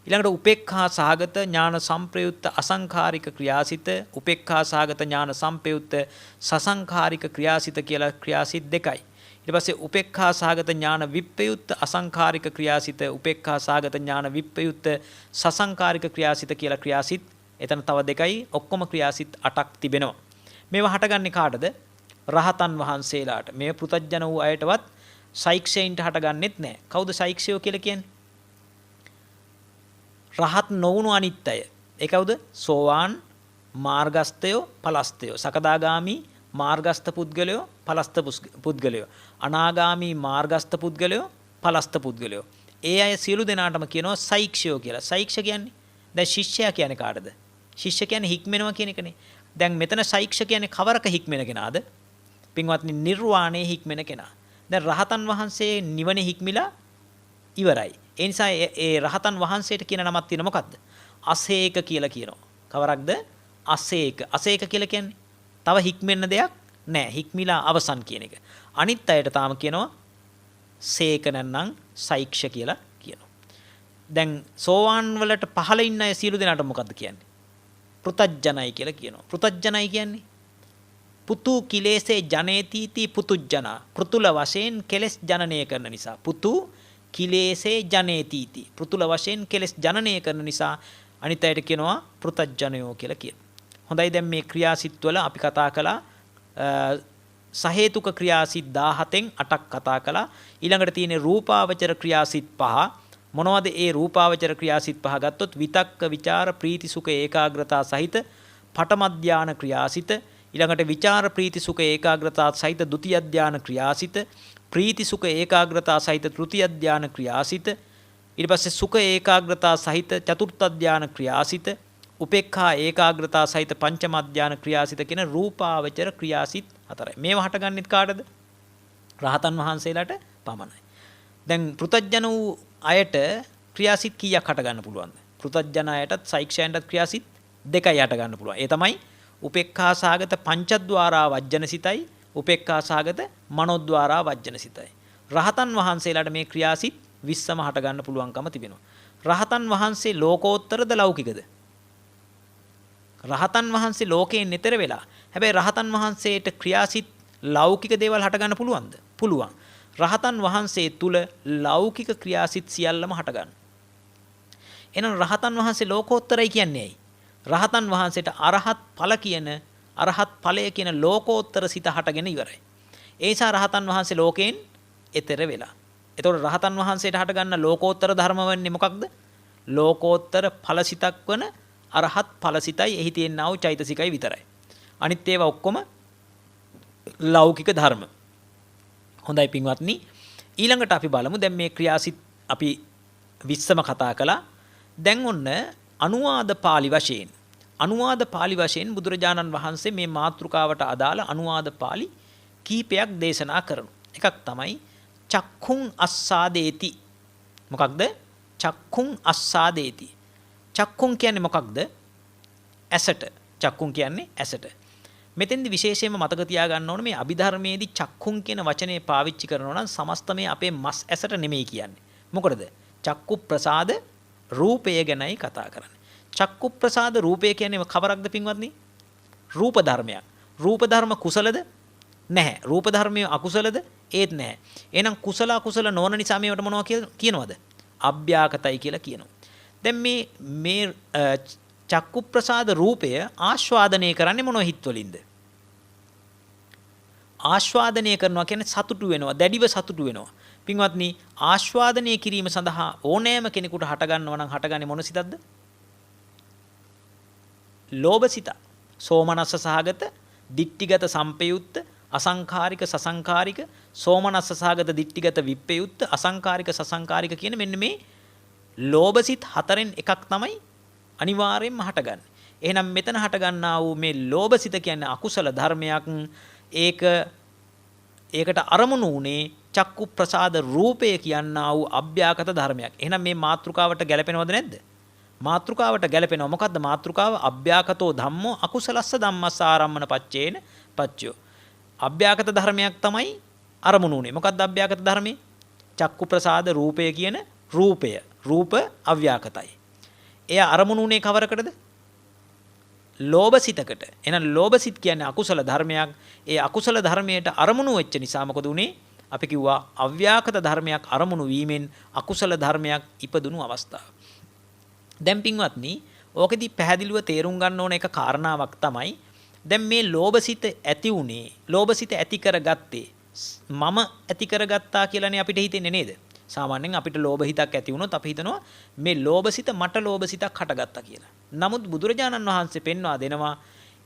ඊළඟට උපේක්ඛා සහගත ඥාන සංප්‍රයුක්ත අසංඛාරික ක්‍රියාසිත, උපේක්ඛා සහගත ඥාන සංප්‍රයුක්ත සසංඛාරික ක්‍රියාසිත කියලා ක්‍රියාසිත 2යි. ඊට පස්සේ උපේක්ඛා සහගත ඥාන විප්පයුක්ත අසංඛාරික ක්‍රියාසිත, උපේක්ඛා සහගත ඥාන විප්පයුක්ත සසංඛාරික ක්‍රියාසිත කියලා ක්‍රියාසිත එතන තව 2යි. ඔක්කොම ක්‍රියාසිත 8ක් තිබෙනවා. මේවා හටගන්නේ කාටද? රහතන් වහන්සේලාට. මේ පෘතජන වූ අයටවත් සෛක්ෂයන්ට හටගන්නෙත් නැහැ. කවුද සෛක්ෂයෝ කියලා කියන්නේ? රහත් නොවුණු අනිත් අය. ඒ කවුද? සෝවාන් මාර්ගස්තයෝ, පලස්තයෝ. සකදාගාමි මාර්ගස්ත පුද්ගලයෝ, පලස්ත පුද්ගලයෝ. අනාගාමි මාර්ගස්ත පුද්ගලයෝ, පලස්ත පුද්ගලයෝ. ඒ අය සියලු දෙනාටම කියනවා සෛක්ෂයෝ කියලා. සෛක්ෂ කියන්නේ දැන් ශිෂ්‍යයා කියන්නේ කාටද? ශිෂ්‍ය කියන්නේ හික්මෙනවා කියන එකනේ. දැන් මෙතන සෛක්ෂ කියන්නේ කවරක හික්මෙන කෙනාද? පින්වත්නි, නිර්වාණයේ හික්මෙන කෙනා. දැන් රහතන් වහන්සේ නිවනේ හික්මිලා ඉවරයි. ඒ නිසා ඒ රහතන් වහන්සේට කියන නමක් තියෙන මොකද්ද? අසේක කියලා කියනවා. කවරක්ද? අසේක. අසේක කියලා කියන්නේ තව හික්මෙන්න දෙයක් නැහැ. හික්මිලා අවසන් කියන එක. අනිත් අයට තාම කියනවා සේක නැත්නම් සෛක්ෂ කියලා කියනවා. දැන් සෝවාන් වලට පහළ ඉන්න අය සියලු දෙනාට මොකද්ද කියන්නේ? පෘතජ්ජනයි කියලා කියනවා. පෘතජ්ජනයි කියන්නේ පුතු කිලේසේ ජනේතිති පුතුජ්ජනා. පෘතුල වශයෙන් කෙලස් ජනනය කරන නිසා. පුතු කිලේසේ ජනේතිති. පෘතුල වශයෙන් කෙලස් ජනනය කරන නිසා අනිත් අයට කියනවා පෘතජ්ජනයෝ කියලා කියනවා. හොඳයි, දැන් මේ ක්‍රියාසිට වල අපි කතා කළා සහේතුක ක්‍රියාසිට 17න් 8ක් කතා කළා. ඊළඟට තියෙන රූපාවචර ක්‍රියාසිට 5. මොනවද ඒ රූපාවචර ක්‍රියාසිට 5 ගත්තොත්? විතක්ක විචාර ප්‍රීති සුඛ ඒකාග්‍රතා සහිත පඨම ධාන ක්‍රියාසිත, ඊළඟට විචාර ප්‍රීති සුඛ ඒකාග්‍රතා සහිත ဒုတိ ය ධාන ක්‍රියාසිත, ප්‍රීති සුඛ ඒකාග්‍රතා සහිත තෘතිය ධාන ක්‍රියාසිත, ඊට පස්සේ සුඛ ඒකාග්‍රතා සහිත චතුර්ථ ධාන ක්‍රියාසිත, උපේක්ඛා ඒකාග්‍රතා සහිත පංචම ධාන ක්‍රියාසිත කියන රූපාවචර ක්‍රියාසිත 4යි. මේවා හටගන්නෙත් කාටද? රහතන් වහන්සේලාට පමණයි. දැන් පෘතජන වූ අයට ක්‍රියාසිත කීයක් හට ගන්න පුළුවන්ද? පෘතජන අයටත් සෛක්ෂයන්ටත් ක්‍රියාසිත 2යි හට ගන්න පුළුවන්. ඒ තමයි උපේක්ඛා සාගත පංචද්වාරා වජ්ජන සිතයි, උපේක්ඛා සාගත මනෝද්වාරා වජ්ජන සිතයි. රහතන් වහන්සේලාට මේ ක්‍රියාසිත 20ම හට ගන්න පුළුවන්කම තිබෙනවා. රහතන් වහන්සේ ලෝකෝත්තරද ලෞකිකද? රහතන් වහන්සේ ලෝකයෙන් ඈතර වෙලා. හැබැයි රහතන් වහන්සේට ක්‍රියාසිත ලෞකික දේවල් හට ගන්න පුළුවන්ද? පුළුවන්. රහතන් වහන්සේ තුල ලෞකික ක්‍රියාසිත සියල්ලම හට ගන්න. එහෙනම් රහතන් වහන්සේ ලෝකෝත්තරයි කියන්නේ ඇයි? රහතන් වහන්සේට අරහත් ඵල කියන අරහත් ඵලය කියන ලෝකෝත්තර සිත හටගෙන ඉවරයි. ඒ නිසා රහතන් වහන්සේ ලෝකයෙන් ඈතර වෙලා. එතකොට රහතන් වහන්සේට හට ගන්න ලෝකෝත්තර ධර්ම වෙන්නේ මොකක්ද? ලෝකෝත්තර ඵලසිතක් වන අරහත් ඵලසිතයි එහි තියෙනා වූ චෛතසිකයි විතරයි. අනිත් ඒවා ඔක්කොම ලෞකික ධර්ම. හොඳයි පින්වත්නි, ඊළඟට අපි බලමු දැන් මේ ක්‍රියාසිත අපි 20ම කතා කළා. දැන් ඔන්න අනුවාද පාළි වශයෙන් බුදුරජාණන් වහන්සේ මේ මාතෘකාවට අදාළ අනුවාද පාළි කීපයක් දේශනා කරනවා. එකක් තමයි චක්ඛුං අස්සාදේති. මොකක්ද? චක්ඛුං අස්සාදේති. චක්ඛුං කියන්නේ මොකක්ද? ඇසට. චක්ඛුං කියන්නේ ඇසට. මෙතෙන්දි විශේෂයෙන්ම මතක තියාගන්න ඕනේ මේ අභිධර්මයේදී චක්ඛුං කියන වචනේ පාවිච්චි කරනවා නම් සමස්ත මේ අපේ මස් ඇසට නෙමෙයි කියන්නේ. මොකටද? චක්කු ප්‍රසාද රූපය ගැනයි කතා කරන්නේ. චක්කු ප්‍රසාද රූපය කියන්නේ කවරක්ද පින්වත්නි? රූප ධර්මයක්. රූප ධර්ම කුසලද? නැහැ. රූප ධර්මයේ අකුසලද? ඒත් නැහැ. එහෙනම් කුසල අකුසල නොවන නිසා මේවට මොනවා කියනවද? අභ්‍යාකතයි කියලා කියනවා. දැන් මේ චක්කු ප්‍රසාද රූපය ආස්වාදනය කරන්නේ මොන හිත් වලින්ද? ආස්වාදනය කරනවා කියන්නේ සතුටු වෙනවා, දැඩිව සතුටු වෙනවා. පින්වත්නි, ආස්වාදනය කිරීම සඳහා ඕනෑම කෙනෙකුට හට ගන්නවා නම් හටගන්නේ මොන සිතක්ද? ලෝභ සිත. සෝමනස්ස සහගත, දිට්ඨිගත සම්පයුක්ත, අසංඛාරික සසංඛාරික, සෝමනස්ස සහගත, දිට්ඨිගත විප්පයුක්ත, අසංඛාරික සසංඛාරික කියන මෙන්න මේ ලෝභ සිත් හතරෙන් එකක් තමයි අනිවාර්යයෙන්ම හටගන්නේ. එහෙනම් මෙතන හටගන්නා වූ මේ ලෝභ සිත කියන්නේ අකුසල ධර්මයක්. ඒකට අරමුණු උනේ චක්කු ප්‍රසාද රූපය කියනා වූ අභ්‍යාකත ධර්මයක්. එහෙනම් මේ මාත්‍රිකාවට ගැලපෙනවද නැද්ද? මාත්‍රිකාවට ගැලපෙනවා. මොකද්ද මාත්‍රිකාව? අභ්‍යාකතෝ ධම්මෝ අකුසලස්ස ධම්මස්ස ආරම්මන පච්චේන පච්චයෝ. අභ්‍යාකත ධර්මයක් තමයි අරමුණු උනේ. මොකද්ද අභ්‍යාකත ධර්මේ? චක්කු ප්‍රසාද රූපය කියන රූපය. රූප අව්‍යාකතයි. එය අරමුණු උනේ කවරකටද? ලෝභ සිතකට. එහෙනම් ලෝභ සිත කියන්නේ අකුසල ධර්මයක්. ඒ අකුසල ධර්මයට අරමුණු වෙච්ච නිසා මොකද උනේ? අපි කිව්වා අව්‍යාකත ධර්මයක් අරමුණු වීමෙන් අකුසල ධර්මයක් ඉපදුණු අවස්ථාව. දැන් පින්වත්නි, ඕකෙදි පැහැදිලිව තේරුම් ගන්න ඕන එක කාරණාවක් තමයි දැන් මේ ලෝභ සිත ඇති උනේ, ලෝභ සිත ඇති කරගත්තේ මම ඇති කරගත්තා කියලානේ අපිට හිතෙන්නේ නේද? සාමාන්‍යයෙන් අපිට ලෝභ හිතක් ඇති වුණොත් අපි හිතනවා මේ ලෝභ සිත මට ලෝභ සිතක් හටගත්තා කියලා. නමුත් බුදුරජාණන් වහන්සේ පෙන්වා දෙනවා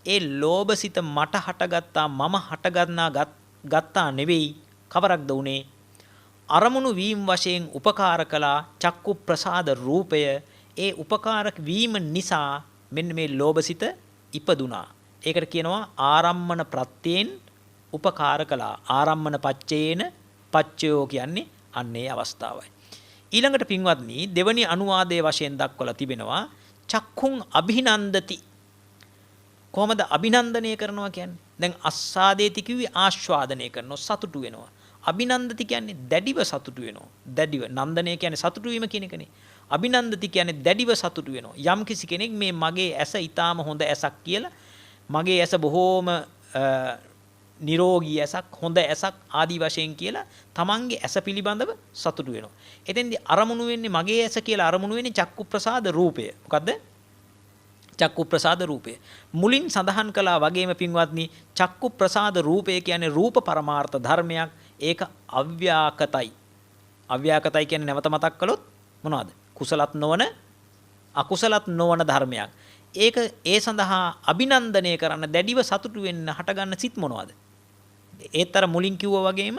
ඒ ලෝභ සිත මට හටගත්තා, මම ගත්තා නෙවෙයි. කවරක්ද උනේ? අරමුණු වීම වශයෙන් උපකාර කළා චක්කු ප්‍රසාද රූපය. ඒ උපකාරක වීම නිසා මෙන්න මේ ලෝභ සිත ඉපදුනා. ඒකට කියනවා ආරම්මන ප්‍රත්‍යයෙන් උපකාර කළා. ආරම්මන පච්චේන පච්චයෝ කියන්නේ අන්නේ අවස්ථාවයි. ඊළඟට පින්වත්නි, දෙවනි අනුවාදයේ වශයෙන් දක්වලා තිබෙනවා චක්ඛුං අභිනන්දති. කොහොමද අභිනන්දනය කරනවා කියන්නේ? දැන් අස්සාදේති කිව්වේ ආස්වාදනය කරනවා, සතුටු වෙනවා. අභිනන්දති කියන්නේ දැඩිව සතුටු වෙනවා. දැඩිව නන්දනය කියන්නේ සතුටු වීම කියන එකනේ. අභිනන්දති කියන්නේ දැඩිව සතුටු වෙනවා. යම් කිසි කෙනෙක් මේ මගේ ඇස ඊටාම හොඳ ඇසක් කියලා, මගේ ඇස බොහෝම නිරෝගී ඇසක්, හොඳ ඇසක් ආදී වශයෙන් කියලා තමන්ගේ ඇස පිළිබඳව සතුටු වෙනවා. එතෙන්දී අරමුණු වෙන්නේ මගේ ඇස කියලා අරමුණු වෙන්නේ චක්කු ප්‍රසාද රූපය. මොකද්ද? චක්කු ප්‍රසාද රූපය. මුලින් සඳහන් කළා වගේම පින්වත්නි, චක්කු ප්‍රසාද රූපය කියන්නේ රූප පරමාර්ථ ධර්මයක්. ඒක අව්‍යාකතයි. අව්‍යාකතයි කියන්නේ නැවත මතක් කළොත් මොනවද? කුසලත් නොවන, අකුසලත් නොවන ධර්මයක්. ඒක ඒ සඳහා අභිනන්දනය කරන්න, දැඩිව සතුටු වෙන්න හටගන්න සිත් මොනවද? ඒතර මුලින් කිව්වා වගේම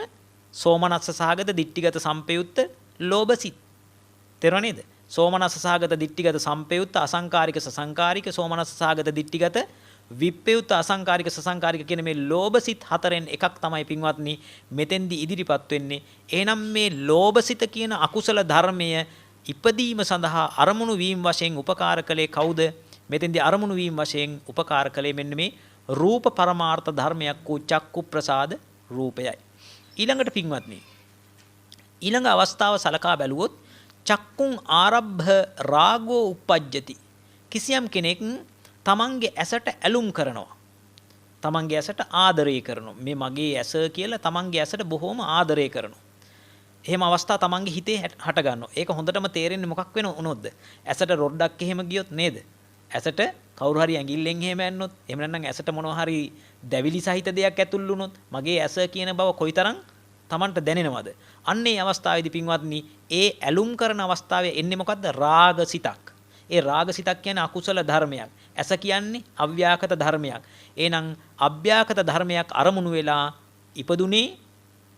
සෝමනස්ස සහගත දිට්ඨිගත සම්පයුක්ත ලෝභ සිත්. තේරුණා නේද? සෝමනස්ස සහගත දිට්ඨිගත සම්පයුක්ත අසංකාරික සසංකාරික, සෝමනස්ස සහගත දිට්ඨිගත විප්පයුක්ත අසංකාරික සසංකාරික කියන මේ ලෝභ සිත් හතරෙන් එකක් තමයි පින්වත්නි මෙතෙන්දී ඉදිරිපත් වෙන්නේ. එහෙනම් මේ ලෝභ සිත කියන අකුසල ධර්මය ඉපදීම සඳහා අරමුණු වීම වශයෙන් උපකාර කළේ කවුද? මෙතෙන්දී අරමුණු වීම වශයෙන් උපකාර කළේ මෙන්න මේ රූප පරමාර්ථ ධර්මයක් වූ චක්කු ප්‍රසාද රූපයයි. ඊළඟට පින්වත්නි, ඊළඟ අවස්ථාව සලකා බැලුවොත් චක්කුං ආරබ්භ රාගෝ උපජ්ජති. කිසියම් කෙනෙක් තමන්ගේ ඇසට ඇලුම් කරනවා, තමන්ගේ ඇසට ආදරය කරනවා. මේ මගේ ඇස කියලා තමන්ගේ ඇසට බොහොම ආදරය කරනවා. එහෙම අවස්ථා තමන්ගේ හිතේ හට ගන්නවා. ඒක හොඳටම තේරෙන්නේ මොකක් වෙන උනොත්ද? ඇසට රොඩක් එහෙම ගියොත් නේද? ඇසට කවුරු හරි ඇඟිල්ලෙන් එහෙම ඇන්නොත්, එහෙම නැත්නම් ඇසට මොනවා හරි දැවිලි සහිත දෙයක් ඇතුල් වුණොත් මගේ ඇස කියන බව කොයිතරම් Tamanට දැනෙනවද? අන්න ඒ අවස්ථාවේදී පින්වත්නි, ඒ ඇලුම් කරන අවස්ථාවේ එන්නේ මොකද්ද? රාගසිතක්. ඒ රාගසිතක් කියන්නේ අකුසල ධර්මයක්. ඇස කියන්නේ අව්‍යාකත ධර්මයක්. එහෙනම් අභ්‍යාකත ධර්මයක් අරමුණු වෙලා ඉපදුනේ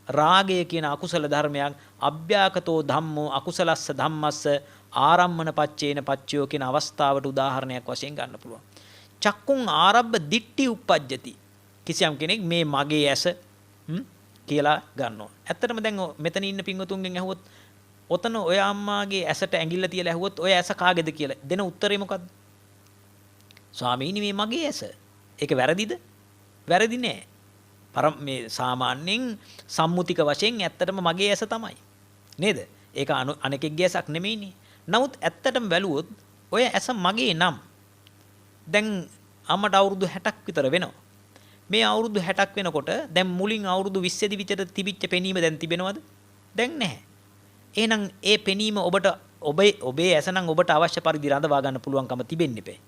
රාගය කියන අකුසල ධර්මයක්. අභ්‍යාකතෝ ධම්මෝ අකුසලස්ස ධම්මස්ස ආරම්මන පච්චේන පච්චයෝ කියන අවස්ථාවට උදාහරණයක් වශයෙන් ගන්න පුළුවන්. චක්කුං ආරබ්බ දිට්ටි උප්පජ්ජති. කිසියම් කෙනෙක් මේ මගේ ඇස කියලා ගන්නවා. ඇත්තටම දැන් මෙතන ඉන්න පින්වතුන්ගෙන් ඇහුවොත්, ඔතන ඔය අම්මාගේ ඇසට ඇඟිල්ල තියලා ඇහුවොත් ඔය ඇස කාගේද කියලා දෙන උත්තරේ මොකද්ද? ස්වාමීනි මේ මගේ ඇස. ඒක වැරදිද? වැරදි නෑ. මේ සාමාන්‍යයෙන් සම්මුතික වශයෙන් ඇත්තටම මගේ ඇස තමයි. නේද? ඒක අනෙකෙක්ගේ ඇසක් නෙමෙයිනේ. නමුත් ඇත්තටම බැලුවොත් ඔය ඇස මගේ නම් දැන් අම්මට අවුරුදු 60ක් විතර වෙනවා. මේ අවුරුදු 60ක් වෙනකොට දැන් මුලින් අවුරුදු 20 දී විතර තිබිච්ච පෙනීම දැන් තිබෙනවද? දැන් නැහැ. එහෙනම් ඒ පෙනීම ඔබට ඔබේ ඇස නම් ඔබට අවශ්‍ය පරිදි රඳවා ගන්න පුළුවන්කම තිබෙන්නේ නැහැ.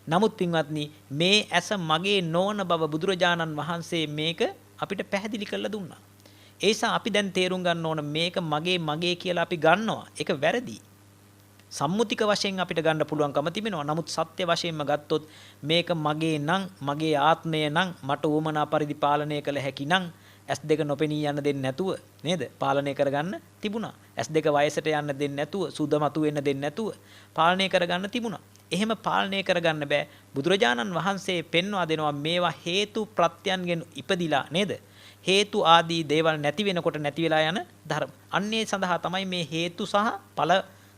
නමුත් පින්වත්නි, මේ ඇස මගේ නොවන බව බුදුරජාණන් වහන්සේ මේක අපිට පැහැදිලි කරලා දුන්නා. ඒ නිසා අපි දැන් තේරුම් ගන්න ඕන මේක මගේ කියලා අපි ගන්නවා. ඒක වැරදි. සම්මුතික වශයෙන් අපිට ගන්න පුළුවන්කම තිබෙනවා. නමුත් සත්‍ය වශයෙන්ම ගත්තොත් මේක මගේ නම් මගේ ආත්මය නම් මට උවමනා පරිදි පාලනය කළ හැකි නම් S2 නොපෙනී යන්න දෙන්නේ නැතුව නේද? පාලනය කරගන්න තිබුණා. S2 වයසට යන්න දෙන්නේ නැතුව සුද මතු වෙන්න දෙන්නේ නැතුව පාලනය කරගන්න තිබුණා. එහෙම පාලනය කරගන්න බෑ. බුදුරජාණන් වහන්සේ පෙන්වා දෙනවා මේවා හේතු ප්‍රත්‍යයන්ගෙන් ඉපදිලා නේද? හේතු ආදී දේවල් නැති වෙනකොට නැති වෙලා යන ධර්ම. අන්නේ සඳහා තමයි මේ හේතු සහ ඵල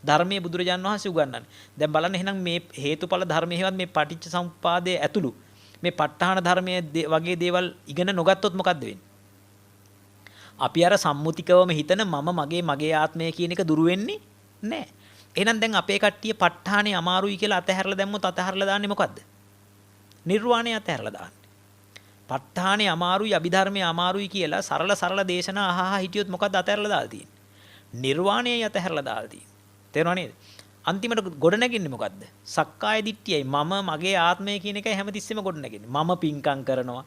ධර්මයේ බුදුරජාණන් වහන්සේ උගන්වන්නේ. දැන් බලන්න එහෙනම් මේ හේතුඵල ධර්මයේ හේවත් මේ පටිච්ච සමුප්පාදයේ ඇතුළු මේ ප ဋ ාහන ධර්මයේ වගේ දේවල් ඉගෙන නොගත්තොත් මොකද්ද වෙන්නේ? අපි අර සම්මුතිකවම හිතන මගේ ආත්මය කියන එක දුරු වෙන්නේ නැහැ. එහෙනම් දැන් අපේ කට්ටිය ප ဋ ාහනේ අමාරුයි කියලා අතහැරලා දැම්මොත් අතහැරලා දාන්නේ මොකද්ද? නිර්වාණය අතහැරලා දාන්නේ. ප ဋ ාහනේ අමාරුයි අභිධර්මයේ අමාරුයි කියලා සරල දේශනා අහහා හිටියොත් මොකද්ද අතහැරලා දාලා තියෙන්නේ? නිර්වාණයයි අතහැරලා දාලා තියෙන්නේ. තේරුණා නේද? අන්තිමට ගොඩ නැගින්නේ මොකද්ද? සක්කාය දිට්ඨියයි මගේ ආත්මය කියන එකයි හැමතිස්සෙම ගොඩ නැගින්නේ. මම පිංකම් කරනවා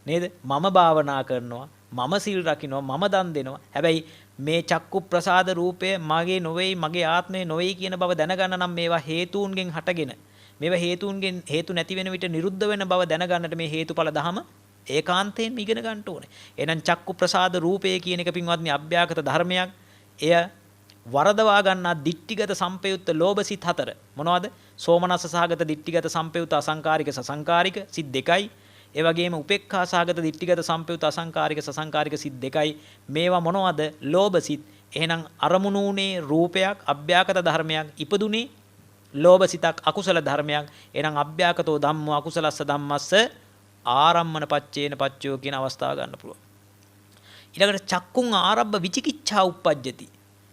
නේද? මම භාවනා කරනවා. මම සිල් රකින්නවා. මම දන් දෙනවා. හැබැයි මේ චක්කු ප්‍රසාද රූපය මගේ නොවේයි මගේ ආත්මය නොවේයි කියන බව දැනගන්න නම් මේවා හේතුන්ගෙන් හටගෙන මේවා හේතුන්ගෙන් හේතු නැති වෙන විට නිරුද්ධ වෙන බව දැනගන්නට මේ හේතුඵල ධම ඒකාන්තයෙන්ම ඉගෙන ගන්න ඕනේ. එහෙනම් චක්කු ප්‍රසාද රූපය කියන එක පින්වත්නි අභ්‍යාගත ධර්මයක්. එය වරදවා ගන්නා දිට්ඨිගත සංපයුත්ත ලෝභසිත 4 මොනවද? සෝමනස්ස සහගත දිට්ඨිගත සංපයුත්ත අසංකාරික සසංකාරික සිත් 2යි. ඒ වගේම උපේක්ඛා සහගත දිට්ඨිගත සංපයුත්ත අසංකාරික සසංකාරික සිත් 2යි. මේවා මොනවද? ලෝභසිත. එහෙනම් අරමුණුනේ රූපයක් අභ්‍යාගත ධර්මයක් ඉපදුනේ ලෝභසිතක් අකුසල ධර්මයක්. එහෙනම් අභ්‍යාගතෝ ධම්මෝ අකුසලස්ස ධම්මස්ස ආරම්මන පච්චේන පච්චයෝ කියන අවස්ථාව ගන්න පුළුවන්. ඊළඟට චක්කුං ආරබ්බ විචිකිච්ඡා උප්පජ්ජති.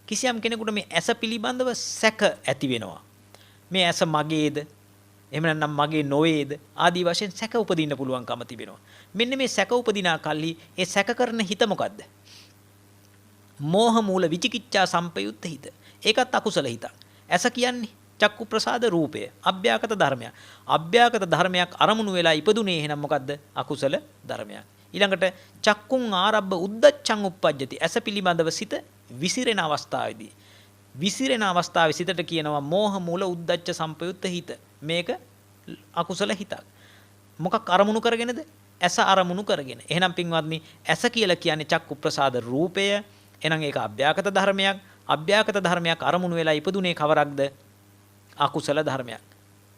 කිසියම් කෙනෙකුට මේ ඇස පිළිබඳව සැක ඇති වෙනවා. මේ ඇස මගේද? එහෙම නැත්නම් මගේ නොවේද? ආදී වශයෙන් සැක උපදින්න පුළුවන්කම තිබෙනවා. මෙන්න මේ සැක උපදිනා කල්හි ඒ සැක කරන හිත මොකද්ද? මෝහ මූල විචිකිච්ඡා සංපයුත්ත හිත. ඒකත් අකුසල හිතක්. ඇස කියන්නේ චක්කු ප්‍රසාද රූපය. අභ්‍යාගත ධර්මයක්. අභ්‍යාගත ධර්මයක් අරමුණු වෙලා ඉපදුනේ එහෙනම් මොකද්ද? අකුසල ධර්මයක්. ඊළඟට චක්කුං ආරබ්බ උද්දච්චං උප්පජ්ජති. ඇස පිළිබඳව සිත විසිරෙන අවස්ථාවේදී විසිරෙන අවස්ථාවේ සිතට කියනවා මෝහ මූල උද්දච්ච සංපයුත්ත හිත. මේක අකුසල හිතක්. මොකක් අරමුණු කරගෙනද? ඇස අරමුණු කරගෙන. එහෙනම් පින්වත්නි ඇස කියලා කියන්නේ චක්කු ප්‍රසාද රූපය. එහෙනම් ඒක අභ්‍යාගත ධර්මයක්. අභ්‍යාගත ධර්මයක් අරමුණු වෙලා ඉපදුනේ කවරක්ද? අකුසල ධර්මයක්.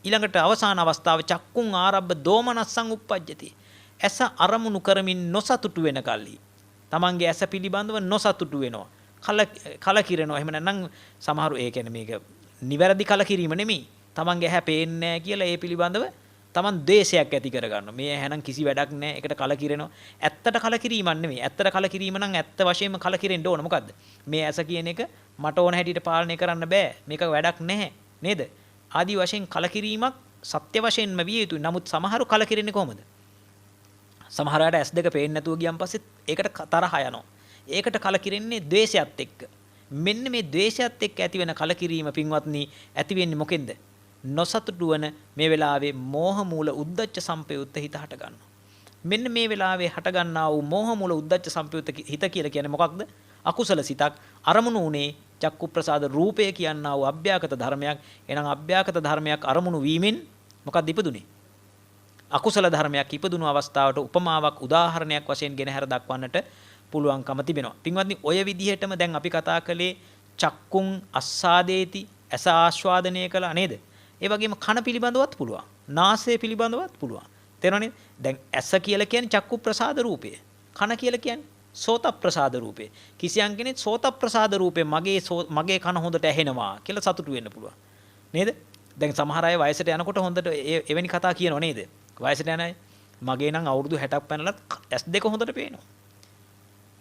ඊළඟට අවසාන අවස්ථාවේ චක්කුං ආරබ්බ දෝමනස්සං උප්පජ්ජති. ඇස අරමුණු කරමින් නොසතුටු වෙන කල්හි තමන්ගේ ඇස පිළිබඳව නොසතුටු වෙනවා. කලකිරෙනවා. එහෙම නැත්නම් සමහරු ඒ කියන්නේ මේක නිවැරදි කලකිරීම නෙමෙයි. තමන්ගේ ඇහැ පේන්නේ නැහැ කියලා ඒ පිළිබඳව තමන් ද්වේෂයක් ඇති කරගන්නවා. මේ ඇහැ නම් කිසි වැඩක් නැහැ. ඒකට කලකිරෙනවා. ඇත්තට කලකිරීමක් නෙමෙයි. ඇත්තට කලකිරීම නම් ඇත්ත වශයෙන්ම කලකිරෙන්න ඕන. මොකද්ද? මේ ඇස කියන එක මට ඕන හැටියට පාලනය කරන්න බෑ. මේක වැඩක් නැහැ. නේද? ආදි වශයෙන් කලකිරීමක් සත්‍ය වශයෙන්ම විය යුතුයි. නමුත් සමහරු කලකිරෙන්නේ කොහොමද? සමහර අයට S2 පේන්නේ නැතුව ගියන් පස්සේ ඒකට තරහ යනවා. ඒකට කලකිරෙන්නේ ද්වේෂයත් එක්ක. මෙන්න මේ ද්වේෂයත් එක්ක ඇති වෙන කලකිරීම පින්වත්නි ඇති වෙන්නේ මොකෙන්ද? නොසතුටු වන මේ වෙලාවේ මෝහ මූල උද්දච්ච සංපයුත්ත හිත හට ගන්නවා. මෙන්න මේ වෙලාවේ හට ගන්නා වූ මෝහ මූල උද්දච්ච සංපයුත්ත හිත කියලා කියන්නේ මොකක්ද? අකුසල සිතක්. අරමුණු උනේ චක්කු ප්‍රසාද රූපය කියනා වූ අභ්‍යාගත ධර්මයක්. එහෙනම් අභ්‍යාගත ධර්මයක් අරමුණු වීමෙන් මොකක්ද ඉපදුනේ? අකුසල ධර්මයක් ඉපදුණු අවස්ථාවට උපමාවක් උදාහරණයක් වශයෙන් ගෙන හැර දක්වන්නට පුළුවන්කම තිබෙනවා. පින්වත්නි ඔය විදිහටම දැන් අපි කතා කළේ චක්කුං අස්සාදේති ඇස ආස්වාදනය කළා නේද? ඒ වගේම කන පිළිබඳවත් පුළුවන්. නාසය පිළිබඳවත් පුළුවන්. තේරෙනවද? දැන් ඇස කියලා කියන්නේ චක්කු ප්‍රසාද රූපය. කන කියලා කියන්නේ සෝත ප්‍රසාද රූපය. කිසියම් කෙනෙක් සෝත ප්‍රසාද රූපේ මගේ කන හොඳට ඇහෙනවා කියලා සතුටු වෙන්න පුළුවන්. නේද? දැන් සමහර අය වයසට යනකොට හොඳට එවැනි කතා කියනව නේද? වයසට යන අය මගේ නම් අවුරුදු 60ක් පැනලත් S2 හොඳට පේනවා.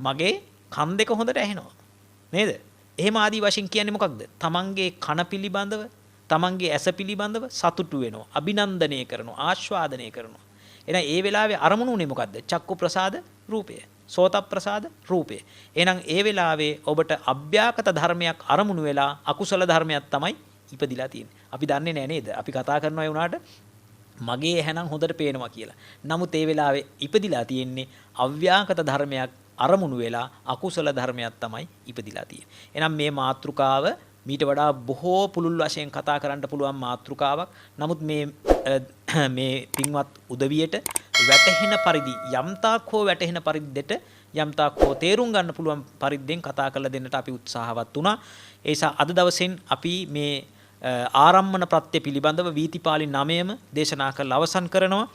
මගේ කන් දෙක හොඳට ඇහෙනවා. නේද? එහෙම ආදී වශයෙන් කියන්නේ මොකක්ද? තමන්ගේ කන පිළිබඳව, තමන්ගේ ඇස පිළිබඳව සතුටු වෙනවා, අභිනන්දනය කරනවා, ආස්වාදනය කරනවා. එහෙනම් ඒ වෙලාවේ අරමුණු උනේ මොකද්ද? චක්කු ප්‍රසාද රූපය, සෝත ප්‍රසාද රූපය. එහෙනම් ඒ වෙලාවේ ඔබට අභ්‍යාගත ධර්මයක් අරමුණු වෙලා අකුසල ධර්මයක් තමයි ඉපදිලා තියෙන්නේ. අපි දන්නේ නැහැ නේද? අපි කතා කරනවා ඒ උනාට මගේ ඇහැනම් හොඳට පේනවා කියලා. නමුත් ඒ වෙලාවේ ඉපදිලා තියෙන්නේ අව්‍යාකත ධර්මයක් අරමුණු වෙලා අකුසල ධර්මයක් තමයි ඉපදිලා තියෙන්නේ. එහෙනම් මේ මාතෘකාව මීට වඩා බොහෝ පුළුල් වශයෙන් කතා කරන්න පුළුවන් මාතෘකාවක්. නමුත් මේ පින්වත් උදවියට වැටහෙන පරිදි යම්තාක් හෝ වැටහෙන පරිද්දට යම්තාක් හෝ තේරුම් ගන්න පුළුවන් පරිද්දෙන් කතා කරලා දෙන්නට අපි උත්සාහවත් වුණා. ඒ නිසා අද දවසෙන් අපි මේ ආරම්මන ප්‍රත්‍ය පිළිබඳව වීතිපාලි 9ම දේශනා කරලා අවසන් කරනවා.